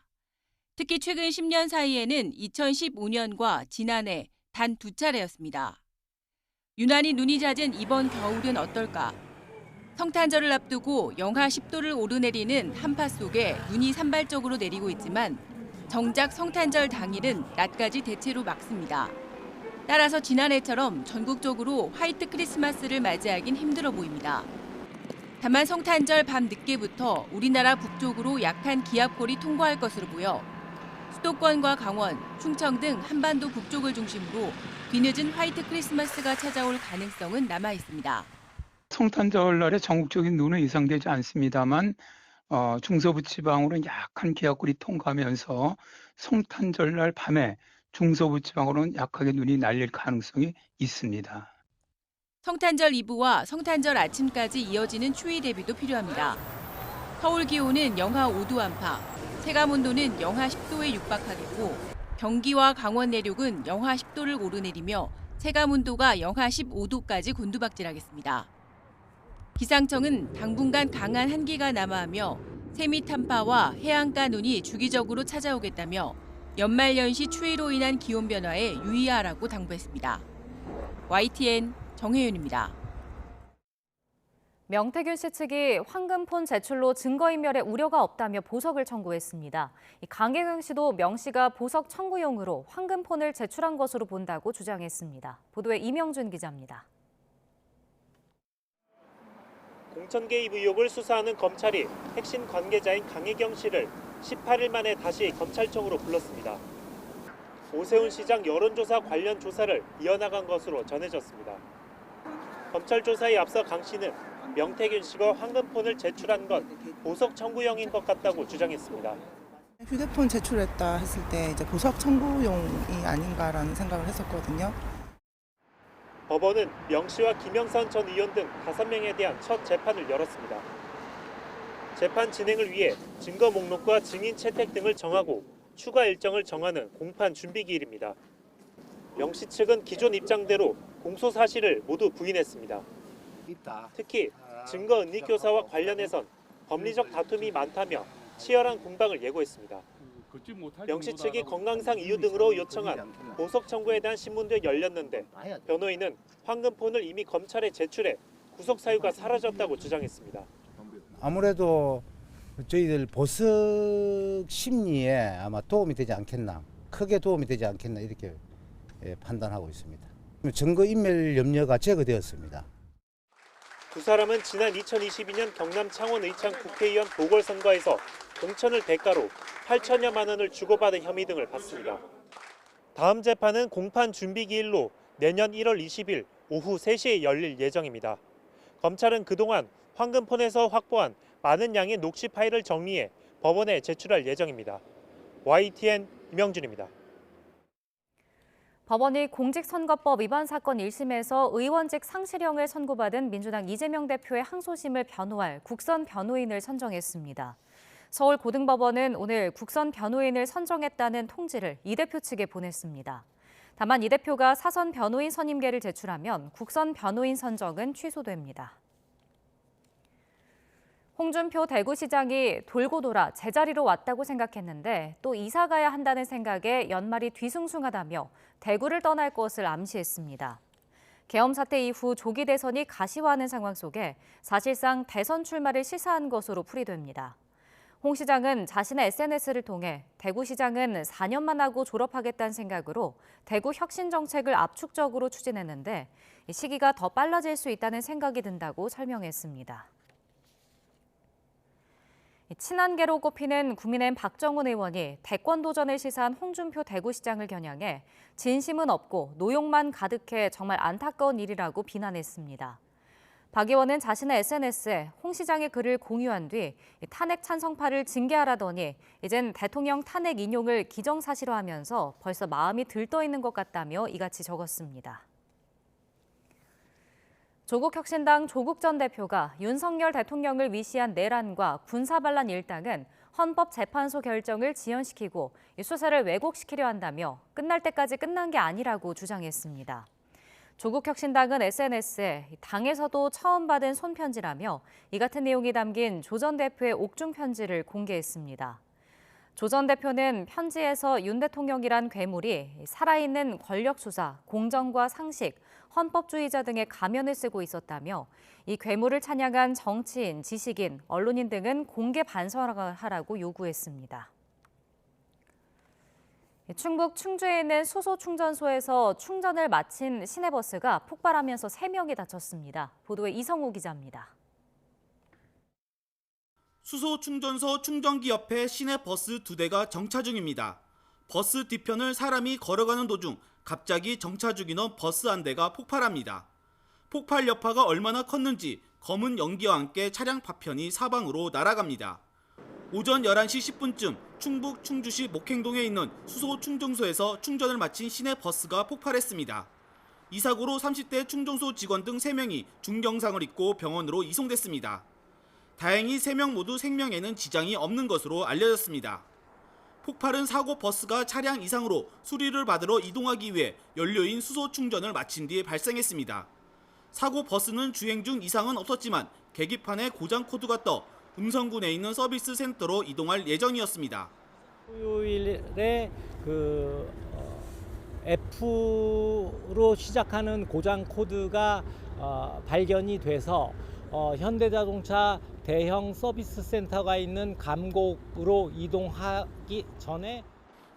특히 최근 10년 사이에는 2015년과 지난해 단 2차례였습니다. 유난히 눈이 잦은 이번 겨울은 어떨까? 성탄절을 앞두고 영하 10도를 오르내리는 한파 속에 눈이 산발적으로 내리고 있지만 정작 성탄절 당일은 낮까지 대체로 맑습니다. 따라서 지난해처럼 전국적으로 화이트 크리스마스를 맞이하긴 힘들어 보입니다. 다만 성탄절 밤 늦게부터 우리나라 북쪽으로 약한 기압골이 통과할 것으로 보여 수도권과 강원, 충청 등 한반도 북쪽을 중심으로 뒤늦은 화이트 크리스마스가 찾아올 가능성은 남아 있습니다. 성탄절날에 전국적인 눈은 예상되지 않습니다만 중서부 지방으로는 약한 기압골이 통과하면서 성탄절날 밤에 중서부 지방으로는 약하게 눈이 날릴 가능성이 있습니다. 성탄절 이브와 성탄절 아침까지 이어지는 추위 대비도 필요합니다. 서울 기온은 영하 5도 안팎, 체감온도는 영하 10도에 육박하겠고 경기와 강원 내륙은 영하 10도를 오르내리며 체감온도가 영하 15도까지 곤두박질하겠습니다. 기상청은 당분간 강한 한기가 남하하며 세미 탄파와 해안가 눈이 주기적으로 찾아오겠다며 연말연시 추위로 인한 기온 변화에 유의하라고 당부했습니다. YTN 정혜윤입니다. 명태균 씨 측이 황금폰 제출로 증거인멸의 우려가 없다며 보석을 청구했습니다. 강혜경 씨도 명 씨가 보석 청구용으로 황금폰을 제출한 것으로 본다고 주장했습니다. 보도에 이명준 기자입니다. 공천 개입 의혹을 수사하는 검찰이 핵심 관계자인 강혜경 씨를 18일 만에 다시 검찰청으로 불렀습니다. 오세훈 시장 여론조사 관련 조사를 이어나간 것으로 전해졌습니다. 검찰 조사에 앞서 강 씨는 명태균 씨가 황금폰을 제출한 건 보석 청구용인 것 같다고 주장했습니다. 휴대폰 제출했다 했을 때 이제 보석 청구용이 아닌가라는 생각을 했었거든요. 법원은 명 씨와 김영선 전 의원 등 5명에 대한 첫 재판을 열었습니다. 재판 진행을 위해 증거 목록과 증인 채택 등을 정하고 추가 일정을 정하는 공판 준비 기일입니다. 명 씨 측은 기존 입장대로 공소 사실을 모두 부인했습니다. 특히 증거 은닉 교사와 관련해선 법리적 다툼이 많다며 치열한 공방을 예고했습니다. 명 씨 측이 건강상 이유 등으로 요청한 보석 청구에 대한 신문도 열렸는데 변호인은 황금폰을 이미 검찰에 제출해 구속 사유가 사라졌다고 주장했습니다. 아무래도 저희들 보석 심리에 아마 도움이 되지 않겠나, 크게 도움이 되지 않겠나 이렇게 판단하고 있습니다. 증거인멸 염려가 제거되었습니다. 두 사람은 지난 2022년 경남 창원 의창 국회의원 보궐선거에서 공천을 대가로 8천여만 원을 주고받은 혐의 등을 받습니다. 다음 재판은 공판 준비 기일로 내년 1월 20일 오후 3시에 열릴 예정입니다. 검찰은 그동안 황금폰에서 확보한 많은 양의 녹취 파일을 정리해 법원에 제출할 예정입니다. YTN 이명준입니다. 법원이 공직선거법 위반 사건 1심에서 의원직 상실형을 선고받은 민주당 이재명 대표의 항소심을 변호할 국선 변호인을 선정했습니다. 서울고등법원은 오늘 국선 변호인을 선정했다는 통지를 이 대표 측에 보냈습니다. 다만 이 대표가 사선 변호인 선임계를 제출하면 국선 변호인 선정은 취소됩니다. 홍준표 대구시장이 돌고 돌아 제자리로 왔다고 생각했는데 또 이사 가야 한다는 생각에 연말이 뒤숭숭하다며 대구를 떠날 것을 암시했습니다. 계엄 사태 이후 조기 대선이 가시화하는 상황 속에 사실상 대선 출마를 시사한 것으로 풀이됩니다. 홍 시장은 자신의 SNS를 통해 대구시장은 4년만 하고 졸업하겠다는 생각으로 대구 혁신 정책을 압축적으로 추진했는데 시기가 더 빨라질 수 있다는 생각이 든다고 설명했습니다. 친한계로 꼽히는 국민의힘 박정훈 의원이 대권 도전을 시사한 홍준표 대구시장을 겨냥해 진심은 없고 노용만 가득해 정말 안타까운 일이라고 비난했습니다. 박 의원은 자신의 SNS에 홍 시장의 글을 공유한 뒤 탄핵 찬성파를 징계하라더니 이젠 대통령 탄핵 인용을 기정사실화하면서 벌써 마음이 들떠 있는 것 같다며 이같이 적었습니다. 조국혁신당 조국 전 대표가 윤석열 대통령을 위시한 내란과 군사반란 일당은 헌법재판소 결정을 지연시키고 수사를 왜곡시키려 한다며 끝날 때까지 끝난 게 아니라고 주장했습니다. 조국혁신당은 SNS에 당에서도 처음 받은 손편지라며 이 같은 내용이 담긴 조 전 대표의 옥중 편지를 공개했습니다. 조 전 대표는 편지에서 윤 대통령이란 괴물이 살아있는 권력 수사, 공정과 상식, 헌법주의자 등의 가면을 쓰고 있었다며 이 괴물을 찬양한 정치인, 지식인, 언론인 등은 공개 반성하라고 요구했습니다. 충북 충주에 있는 수소 충전소에서 충전을 마친 시내버스가 폭발하면서 3명이 다쳤습니다. 보도에 이성우 기자입니다. 수소 충전소 충전기 옆에 시내버스 2대가 정차 중입니다. 버스 뒤편을 사람이 걸어가는 도중 갑자기 정차 중이던 버스 한 대가 폭발합니다. 폭발 여파가 얼마나 컸는지 검은 연기와 함께 차량 파편이 사방으로 날아갑니다. 오전 11시 10분쯤 충북 충주시 목행동에 있는 수소 충전소에서 충전을 마친 시내버스가 폭발했습니다. 이 사고로 30대 충전소 직원 등 3명이 중경상을 입고 병원으로 이송됐습니다. 다행히 3명 모두 생명에는 지장이 없는 것으로 알려졌습니다. 폭발은 사고 버스가 차량 이상으로 수리를 받으러 이동하기 위해 연료인 수소 충전을 마친 뒤에 발생했습니다. 사고 버스는 주행 중 이상은 없었지만 계기판에 고장 코드가 떠 음성군에 있는 서비스 센터로 이동할 예정이었습니다. 토요일에 F로 시작하는 고장 코드가 발견이 돼서 현대자동차 대형 서비스 센터가 있는 감곡으로 이동하기 전에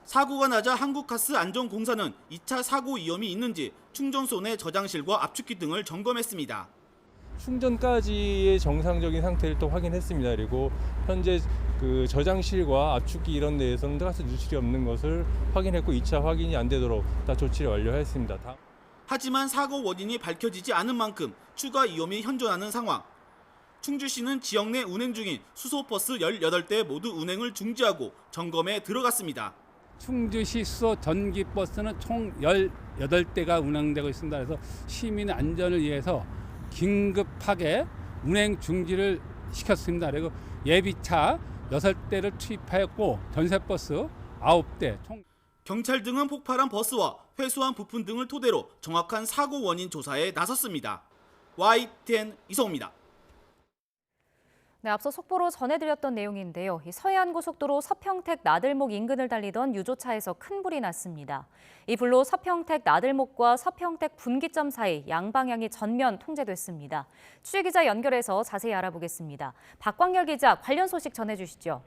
사고가 나자 한국가스 안전공사는 2차 사고 위험이 있는지 충전소 내 저장실과 압축기 등을 점검했습니다. 충전까지의 정상적인 상태를 또 확인했습니다. 그리고 현재 그 저장실과 압축기 이런 데에서는 가스 누출이 없는 것을 확인했고 2차 확인이 안 되도록 다 조치를 완료했습니다. 하지만 사고 원인이 밝혀지지 않은 만큼 추가 위험이 현존하는 상황. 충주시는 지역 내 운행 중인 수소버스 18대 모두 운행을 중지하고 점검에 들어갔습니다. 충주시 수소 전기버스는 총 18대가 운행되고 있습니다. 그래서 시민 안전을 위해서 긴급하게 운행 중지를 시켰습니다. 그리고 예비차 6대를 투입하였고 전세버스 9대 총. 경찰 등은 폭발한 버스와 회수한 부품 등을 토대로 정확한 사고 원인 조사에 나섰습니다. YTN 이성우입니다. 네, 앞서 속보로 전해드렸던 내용인데요. 이 서해안고속도로 서평택 나들목 인근을 달리던 유조차에서 큰 불이 났습니다. 이 불로 서평택 나들목과 서평택 분기점 사이 양방향이 전면 통제됐습니다. 취재기자 연결해서 자세히 알아보겠습니다. 박광열 기자, 관련 소식 전해주시죠.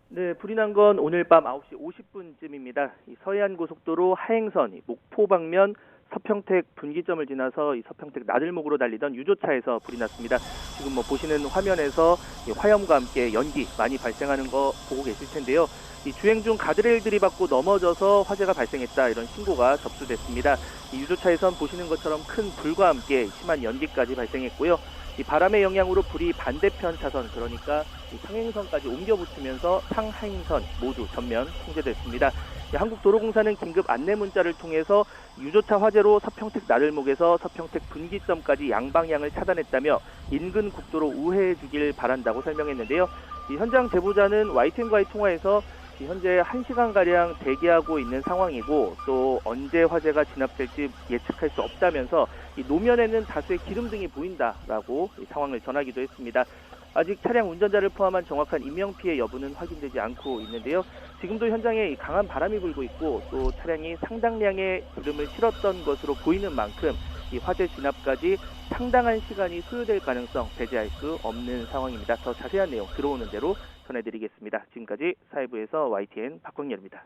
네, 불이 난 건 오늘 밤 9시 50분쯤입니다. 이 서해안고속도로 하행선 목포 방면 서평택 분기점을 지나서 이 서평택 나들목으로 달리던 유조차에서 불이 났습니다. 지금 보시는 화면에서 화염과 함께 연기 많이 발생하는 거 보고 계실 텐데요. 이 주행 중 가드레일 들이받고 넘어져서 화재가 발생했다, 이런 신고가 접수됐습니다. 이 유조차에선 보시는 것처럼 큰 불과 함께 심한 연기까지 발생했고요. 이 바람의 영향으로 불이 반대편 차선, 그러니까 이 상행선까지 옮겨 붙으면서 상하행선 모두 전면 통제됐습니다. 한국도로공사는 긴급 안내 문자를 통해서 유조차 화재로 서평택 나들목에서 서평택 분기점까지 양방향을 차단했다며 인근 국도로 우회해 주길 바란다고 설명했는데요. 이 현장 제보자는 YTN과의 통화에서 현재 1시간가량 대기하고 있는 상황이고 또 언제 화재가 진압될지 예측할 수 없다면서 이 노면에는 다수의 기름등이 보인다라고 상황을 전하기도 했습니다. 아직 차량 운전자를 포함한 정확한 인명피해 여부는 확인되지 않고 있는데요. 지금도 현장에 강한 바람이 불고 있고 또 차량이 상당량의 기름을 실었던 것으로 보이는 만큼 이 화재 진압까지 상당한 시간이 소요될 가능성 배제할 수 없는 상황입니다. 더 자세한 내용 들어오는 대로 전해드리겠습니다. 지금까지 사회부에서 YTN 박광열입니다.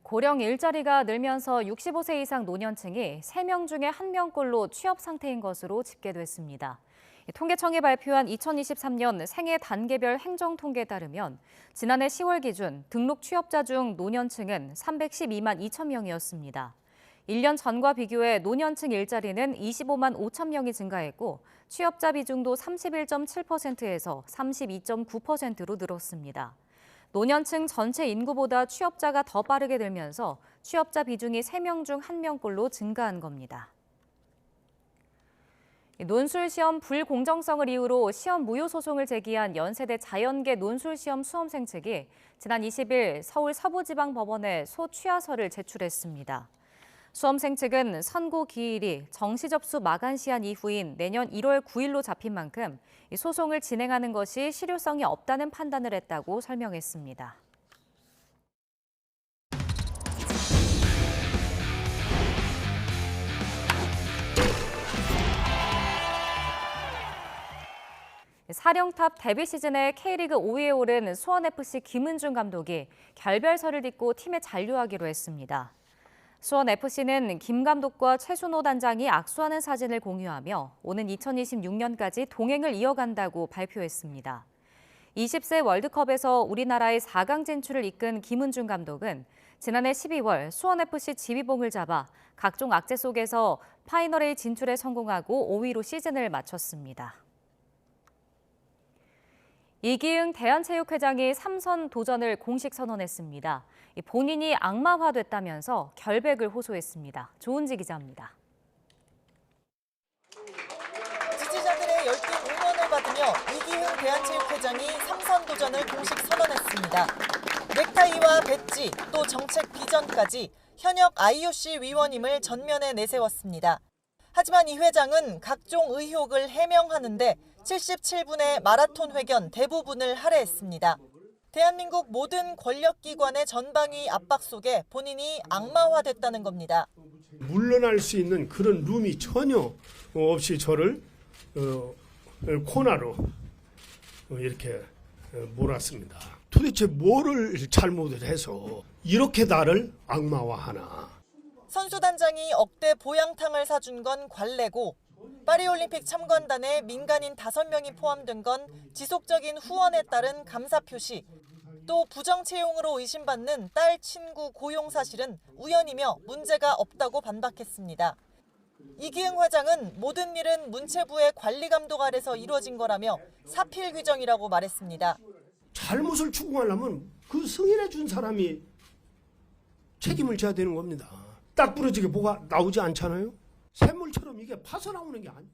고령 일자리가 늘면서 65세 이상 노년층이 3명 중에 1명꼴로 취업 상태인 것으로 집계됐습니다. 통계청이 발표한 2023년 생애 단계별 행정 통계에 따르면 지난해 10월 기준 등록 취업자 중 노년층은 312만 2천 명이었습니다. 1년 전과 비교해 노년층 일자리는 25만 5천 명이 증가했고 취업자 비중도 31.7%에서 32.9%로 늘었습니다. 노년층 전체 인구보다 취업자가 더 빠르게 늘면서 취업자 비중이 3명 중 1명꼴로 증가한 겁니다. 논술시험 불공정성을 이유로 시험 무효 소송을 제기한 연세대 자연계 논술시험 수험생 측이 지난 20일 서울 서부지방법원에 소취하서를 제출했습니다. 수험생 측은 선고 기일이 정시 접수 마감 시한 이후인 내년 1월 9일로 잡힌 만큼 이 소송을 진행하는 것이 실효성이 없다는 판단을 했다고 설명했습니다. 사령탑 데뷔 시즌에 K리그 5위에 오른 수원FC 김은중 감독이 결별서를 딛고 팀에 잔류하기로 했습니다. 수원FC는 김 감독과 최순호 단장이 악수하는 사진을 공유하며 오는 2026년까지 동행을 이어간다고 발표했습니다. 20세 월드컵에서 우리나라의 4강 진출을 이끈 김은중 감독은 지난해 12월 수원FC 지휘봉을 잡아 각종 악재 속에서 파이널A 진출에 성공하고 5위로 시즌을 마쳤습니다. 이기흥 대한체육회장이 3선 도전을 공식 선언했습니다. 본인이 악마화됐다면서 결백을 호소했습니다. 조은지 기자입니다. 지지자들의 열띤 응원을 받으며 이기흥 대한체육회장이 3선 도전을 공식 선언했습니다. 넥타이와 배지, 또 정책 비전까지 현역 IOC 위원임을 전면에 내세웠습니다. 하지만 이 회장은 각종 의혹을 해명하는데 77분의 마라톤 회견 대부분을 할애했습니다. 대한민국 모든 권력기관의 전방위 압박 속에 본인이 악마화됐다는 겁니다. 물러날 수 있는 그런 룸이 전혀 없이 저를 코너로 이렇게 몰았습니다. 도대체 뭐를 잘못을 해서 이렇게 나를 악마화하나. 선수단장이 억대 보양탕을 사준 건 관례고 파리올림픽 참관단에 민간인 5명이 포함된 건 지속적인 후원에 따른 감사 표시, 또 부정 채용으로 의심받는 딸 친구 고용 사실은 우연이며 문제가 없다고 반박했습니다. 이기흥 회장은 모든 일은 문체부의 관리 감독 아래서 이루어진 거라며 사필 규정이라고 말했습니다. 잘못을 추궁하려면 그 승인해 준 사람이 책임을 져야 되는 겁니다. 딱 부러지게 뭐가 나오지 않잖아요. 샘물처럼 이게 파서나오는 게 아니에요.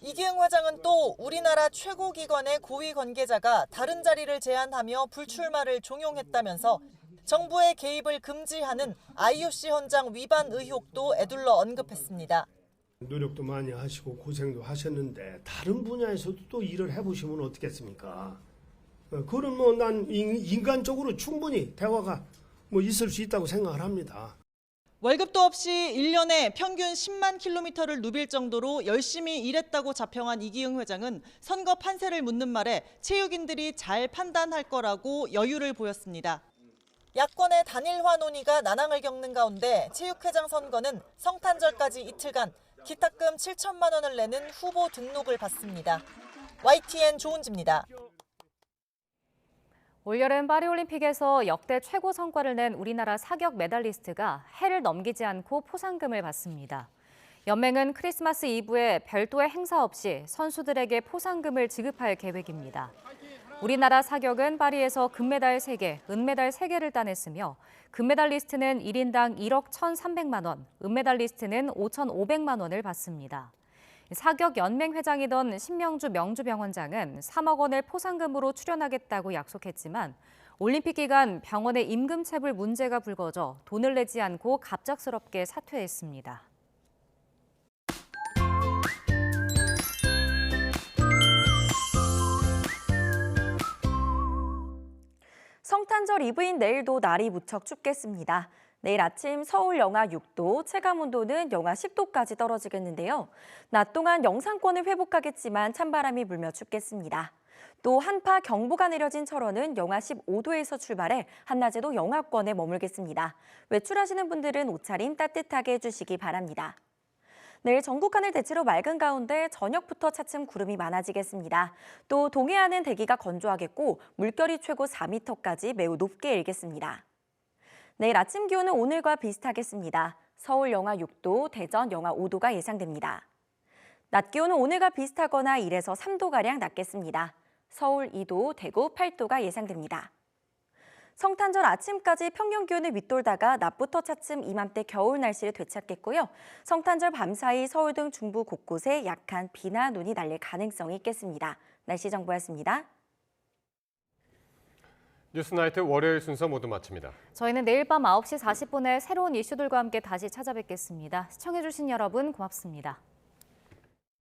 이기흥 회장은 또 우리나라 최고 기관의 고위 관계자가 다른 자리를 제안하며 불출마를 종용했다면서 정부의 개입을 금지하는 IOC 헌장 위반 의혹도 애둘러 언급했습니다. 노력도 많이 하시고 고생도 하셨는데 다른 분야에서도 또 일을 해보시면 어떻겠습니까? 그건 뭐 난 인간적으로 충분히 대화가 뭐 있을 수 있다고 생각을 합니다. 월급도 없이 1년에 평균 10만 킬로미터를 누빌 정도로 열심히 일했다고 자평한 이기흥 회장은 선거 판세를 묻는 말에 체육인들이 잘 판단할 거라고 여유를 보였습니다. 야권의 단일화 논의가 난항을 겪는 가운데 체육회장 선거는 성탄절까지 이틀간 기탁금 7천만 원을 내는 후보 등록을 받습니다. YTN 조은지입니다. 올여름 파리올림픽에서 역대 최고 성과를 낸 우리나라 사격 메달리스트가 해를 넘기지 않고 포상금을 받습니다. 연맹은 크리스마스 이브에 별도의 행사 없이 선수들에게 포상금을 지급할 계획입니다. 우리나라 사격은 파리에서 금메달 3개, 은메달 3개를 따냈으며 금메달리스트는 1인당 1억 1,300만 원, 은메달리스트는 5,500만 원을 받습니다. 사격 연맹 회장이던 신명주 명주병원장은 3억 원을 포상금으로 출연하겠다고 약속했지만 올림픽 기간 병원의 임금체불 문제가 불거져 돈을 내지 않고 갑작스럽게 사퇴했습니다. 성탄절 이브인 내일도 날이 무척 춥겠습니다. 내일 아침 서울 영하 6도, 체감온도는 영하 10도까지 떨어지겠는데요. 낮 동안 영상권을 회복하겠지만 찬바람이 불며 춥겠습니다. 또 한파 경보가 내려진 철원은 영하 15도에서 출발해 한낮에도 영하권에 머물겠습니다. 외출하시는 분들은 옷차림 따뜻하게 해주시기 바랍니다. 내일 전국 하늘 대체로 맑은 가운데 저녁부터 차츰 구름이 많아지겠습니다. 또 동해안은 대기가 건조하겠고 물결이 최고 4m까지 매우 높게 일겠습니다. 내일 아침 기온은 오늘과 비슷하겠습니다. 서울 영하 6도, 대전 영하 5도가 예상됩니다. 낮 기온은 오늘과 비슷하거나 1에서 3도가량 낮겠습니다. 서울 2도, 대구 8도가 예상됩니다. 성탄절 아침까지 평년 기온을 윗돌다가 낮부터 차츰 이맘때 겨울 날씨를 되찾겠고요. 성탄절 밤사이 서울 등 중부 곳곳에 약한 비나 눈이 날릴 가능성이 있겠습니다. 날씨 정보였습니다. 뉴스나이트 월요일 순서 모두 마칩니다. 저희는 내일 밤 9시 40분에 새로운 이슈들과 함께 다시 찾아뵙겠습니다. 시청해주신 여러분 고맙습니다.